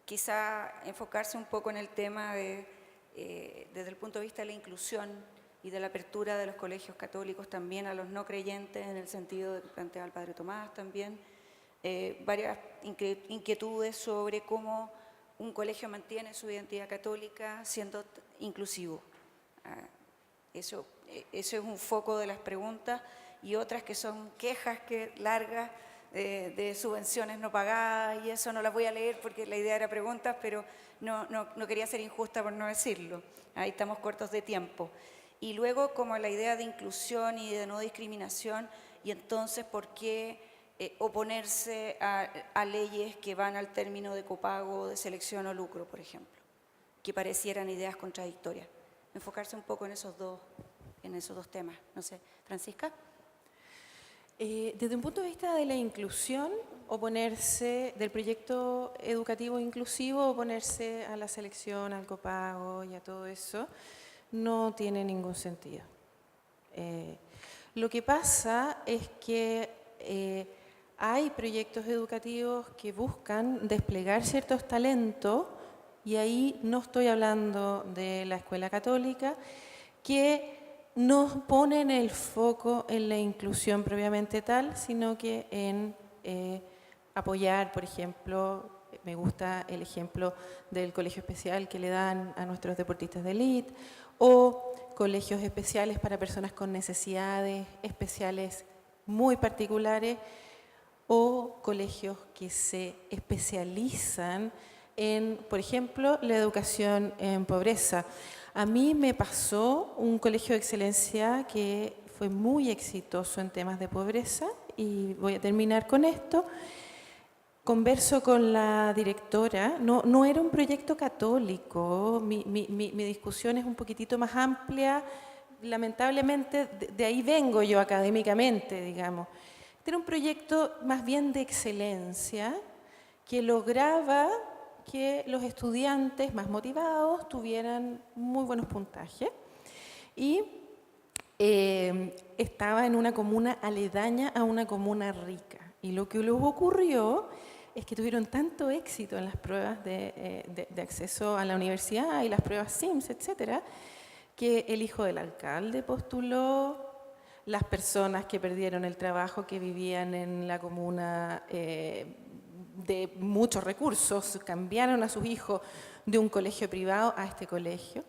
quizá enfocarse un poco en el tema desde el punto de vista de la inclusión y de la apertura de los colegios católicos también a los no creyentes, en el sentido de que plantea el Padre Tomás también, varias inquietudes sobre cómo un colegio mantiene su identidad católica siendo inclusivo. Eso es un foco de las preguntas, y otras que son quejas largas de subvenciones no pagadas, y eso no las voy a leer porque la idea era preguntas, pero no quería ser injusta por no decirlo. Ahí estamos cortos de tiempo. Y luego como la idea de inclusión y de no discriminación, y entonces por qué oponerse a leyes que van al término de copago, de selección o lucro, por ejemplo, que parecieran ideas contradictorias. Enfocarse un poco en esos dos temas. No sé, Francisca. Desde un punto de vista de la inclusión, oponerse del proyecto educativo inclusivo, oponerse a la selección, al copago y a todo eso, no tiene ningún sentido. Lo que pasa es que hay proyectos educativos que buscan desplegar ciertos talentos, y ahí no estoy hablando de la escuela católica, que no ponen el foco en la inclusión propiamente tal, sino que en apoyar, por ejemplo, me gusta el ejemplo del colegio especial que le dan a nuestros deportistas de élite, o colegios especiales para personas con necesidades especiales muy particulares, o colegios que se especializan en, por ejemplo, la educación en pobreza. A mí me pasó un colegio de excelencia que fue muy exitoso en temas de pobreza, y voy a terminar con esto. Converso con la directora, no era un proyecto católico, mi discusión es un poquitito más amplia, lamentablemente de ahí vengo yo académicamente, digamos. Este era un proyecto más bien de excelencia que lograba que los estudiantes más motivados tuvieran muy buenos puntajes, y estaba en una comuna aledaña a una comuna rica. Y lo que les ocurrió es que tuvieron tanto éxito en las pruebas de acceso a la universidad y las pruebas SIMS, etcétera, que el hijo del alcalde postuló, las personas que perdieron el trabajo, que vivían en la comuna de muchos recursos, cambiaron a sus hijos de un colegio privado a este colegio.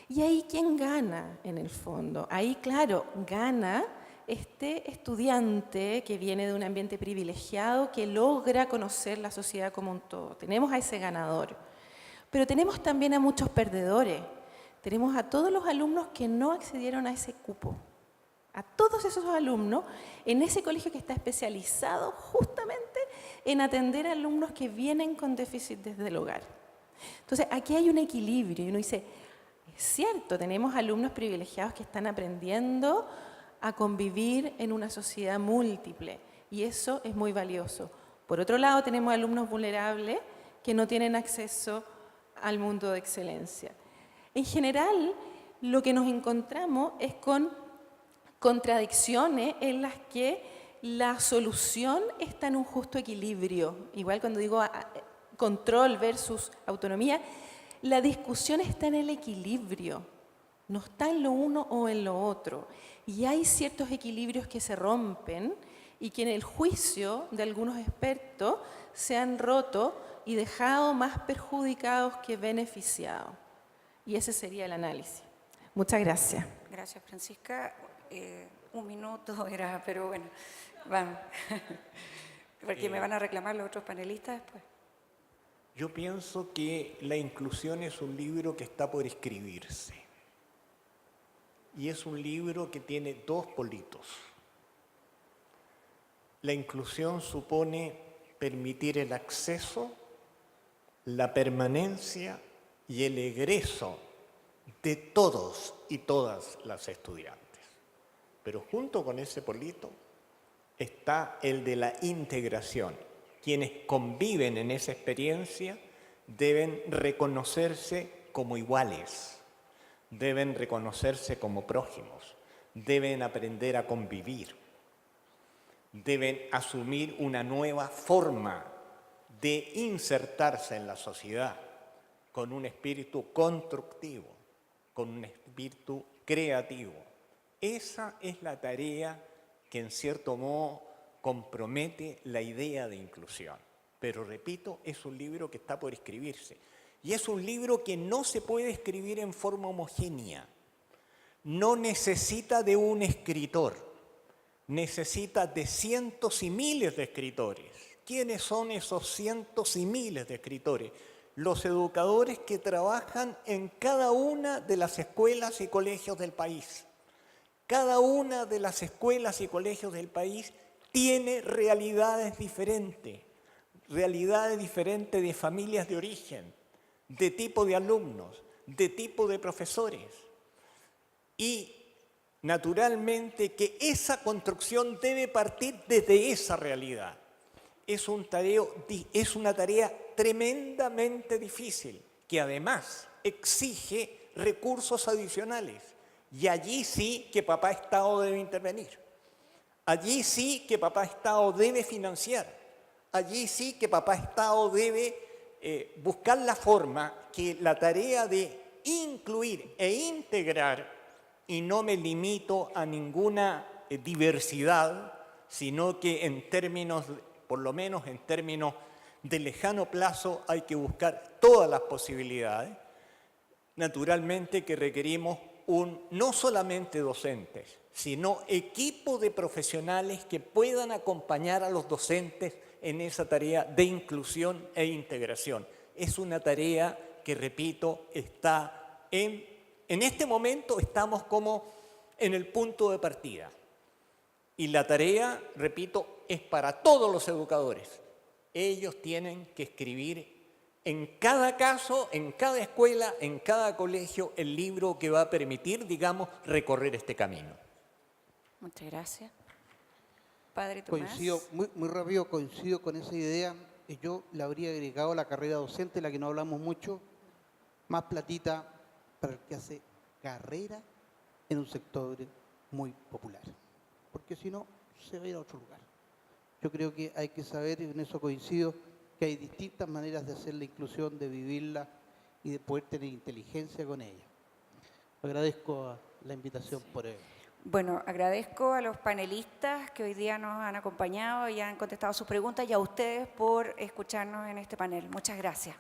Y ahí, ¿quién gana en el fondo? Ahí, claro, gana este estudiante que viene de un ambiente privilegiado, que logra conocer la sociedad como un todo. Tenemos a ese ganador, pero tenemos también a muchos perdedores. Tenemos a todos los alumnos que no accedieron a ese cupo, a todos esos alumnos en ese colegio que está especializado justamente en atender a alumnos que vienen con déficit desde el hogar. Entonces, aquí hay un equilibrio y uno dice, es cierto, tenemos alumnos privilegiados que están aprendiendo a convivir en una sociedad múltiple, y eso es muy valioso. Por otro lado, tenemos alumnos vulnerables que no tienen acceso al mundo de excelencia. En general, lo que nos encontramos es con contradicciones en las que la solución está en un justo equilibrio. Igual cuando digo control versus autonomía, la discusión está en el equilibrio, no está en lo uno o en lo otro. Y hay ciertos equilibrios que se rompen y que en el juicio de algunos expertos se han roto y dejado más perjudicados que beneficiados. Y ese sería el análisis. Muchas gracias. Gracias, Francisca. Un minuto era, pero bueno, vamos. Porque me van a reclamar los otros panelistas después. Yo pienso que La inclusión es un libro que está por escribirse. Y es un libro que tiene dos politos. La inclusión supone permitir el acceso, la permanencia y el egreso de todos y todas las estudiantes. Pero junto con ese polito está el de la integración. Quienes conviven en esa experiencia deben reconocerse como iguales, deben reconocerse como prójimos, deben aprender a convivir, deben asumir una nueva forma de insertarse en la sociedad con un espíritu constructivo, con un espíritu creativo. Esa es la tarea que en cierto modo compromete la idea de inclusión. Pero repito, es un libro que está por escribirse. Y es un libro que no se puede escribir en forma homogénea. No necesita de un escritor, necesita de cientos y miles de escritores. ¿Quiénes son esos cientos y miles de escritores? Los educadores que trabajan en cada una de las escuelas y colegios del país. Cada una de las escuelas y colegios del país tiene realidades diferentes de familias de origen, de tipo de alumnos, de tipo de profesores. Y naturalmente que esa construcción debe partir desde esa realidad. Es una tarea tremendamente difícil, que además exige recursos adicionales. Y allí sí que papá Estado debe intervenir. Allí sí que papá Estado debe financiar. Allí sí que papá Estado debe buscar la forma que la tarea de incluir e integrar, y no me limito a ninguna diversidad, sino que en términos, por lo menos en términos de lejano plazo, hay que buscar todas las posibilidades. Naturalmente que requerimos no solamente docentes, sino equipo de profesionales que puedan acompañar a los docentes en esa tarea de inclusión e integración. es una tarea que, repito, está en este momento estamos como en el punto de partida. Y la tarea, repito, es para todos los educadores. Ellos tienen que escribir en cada caso, en cada escuela, en cada colegio, el libro que va a permitir, digamos, recorrer este camino. Muchas gracias. Padre Tomás. Coincido, muy rápido, coincido con esa idea. Y yo le habría agregado a la carrera docente, la que no hablamos mucho, más platita para el que hace carrera en un sector muy popular. Porque si no, se va a ir a otro lugar. Yo creo que hay que saber, y en eso coincido, que hay distintas maneras de hacer la inclusión, de vivirla y de poder tener inteligencia con ella. Agradezco la invitación por él. Bueno, agradezco a los panelistas que hoy día nos han acompañado y han contestado sus preguntas y a ustedes por escucharnos en este panel. Muchas gracias.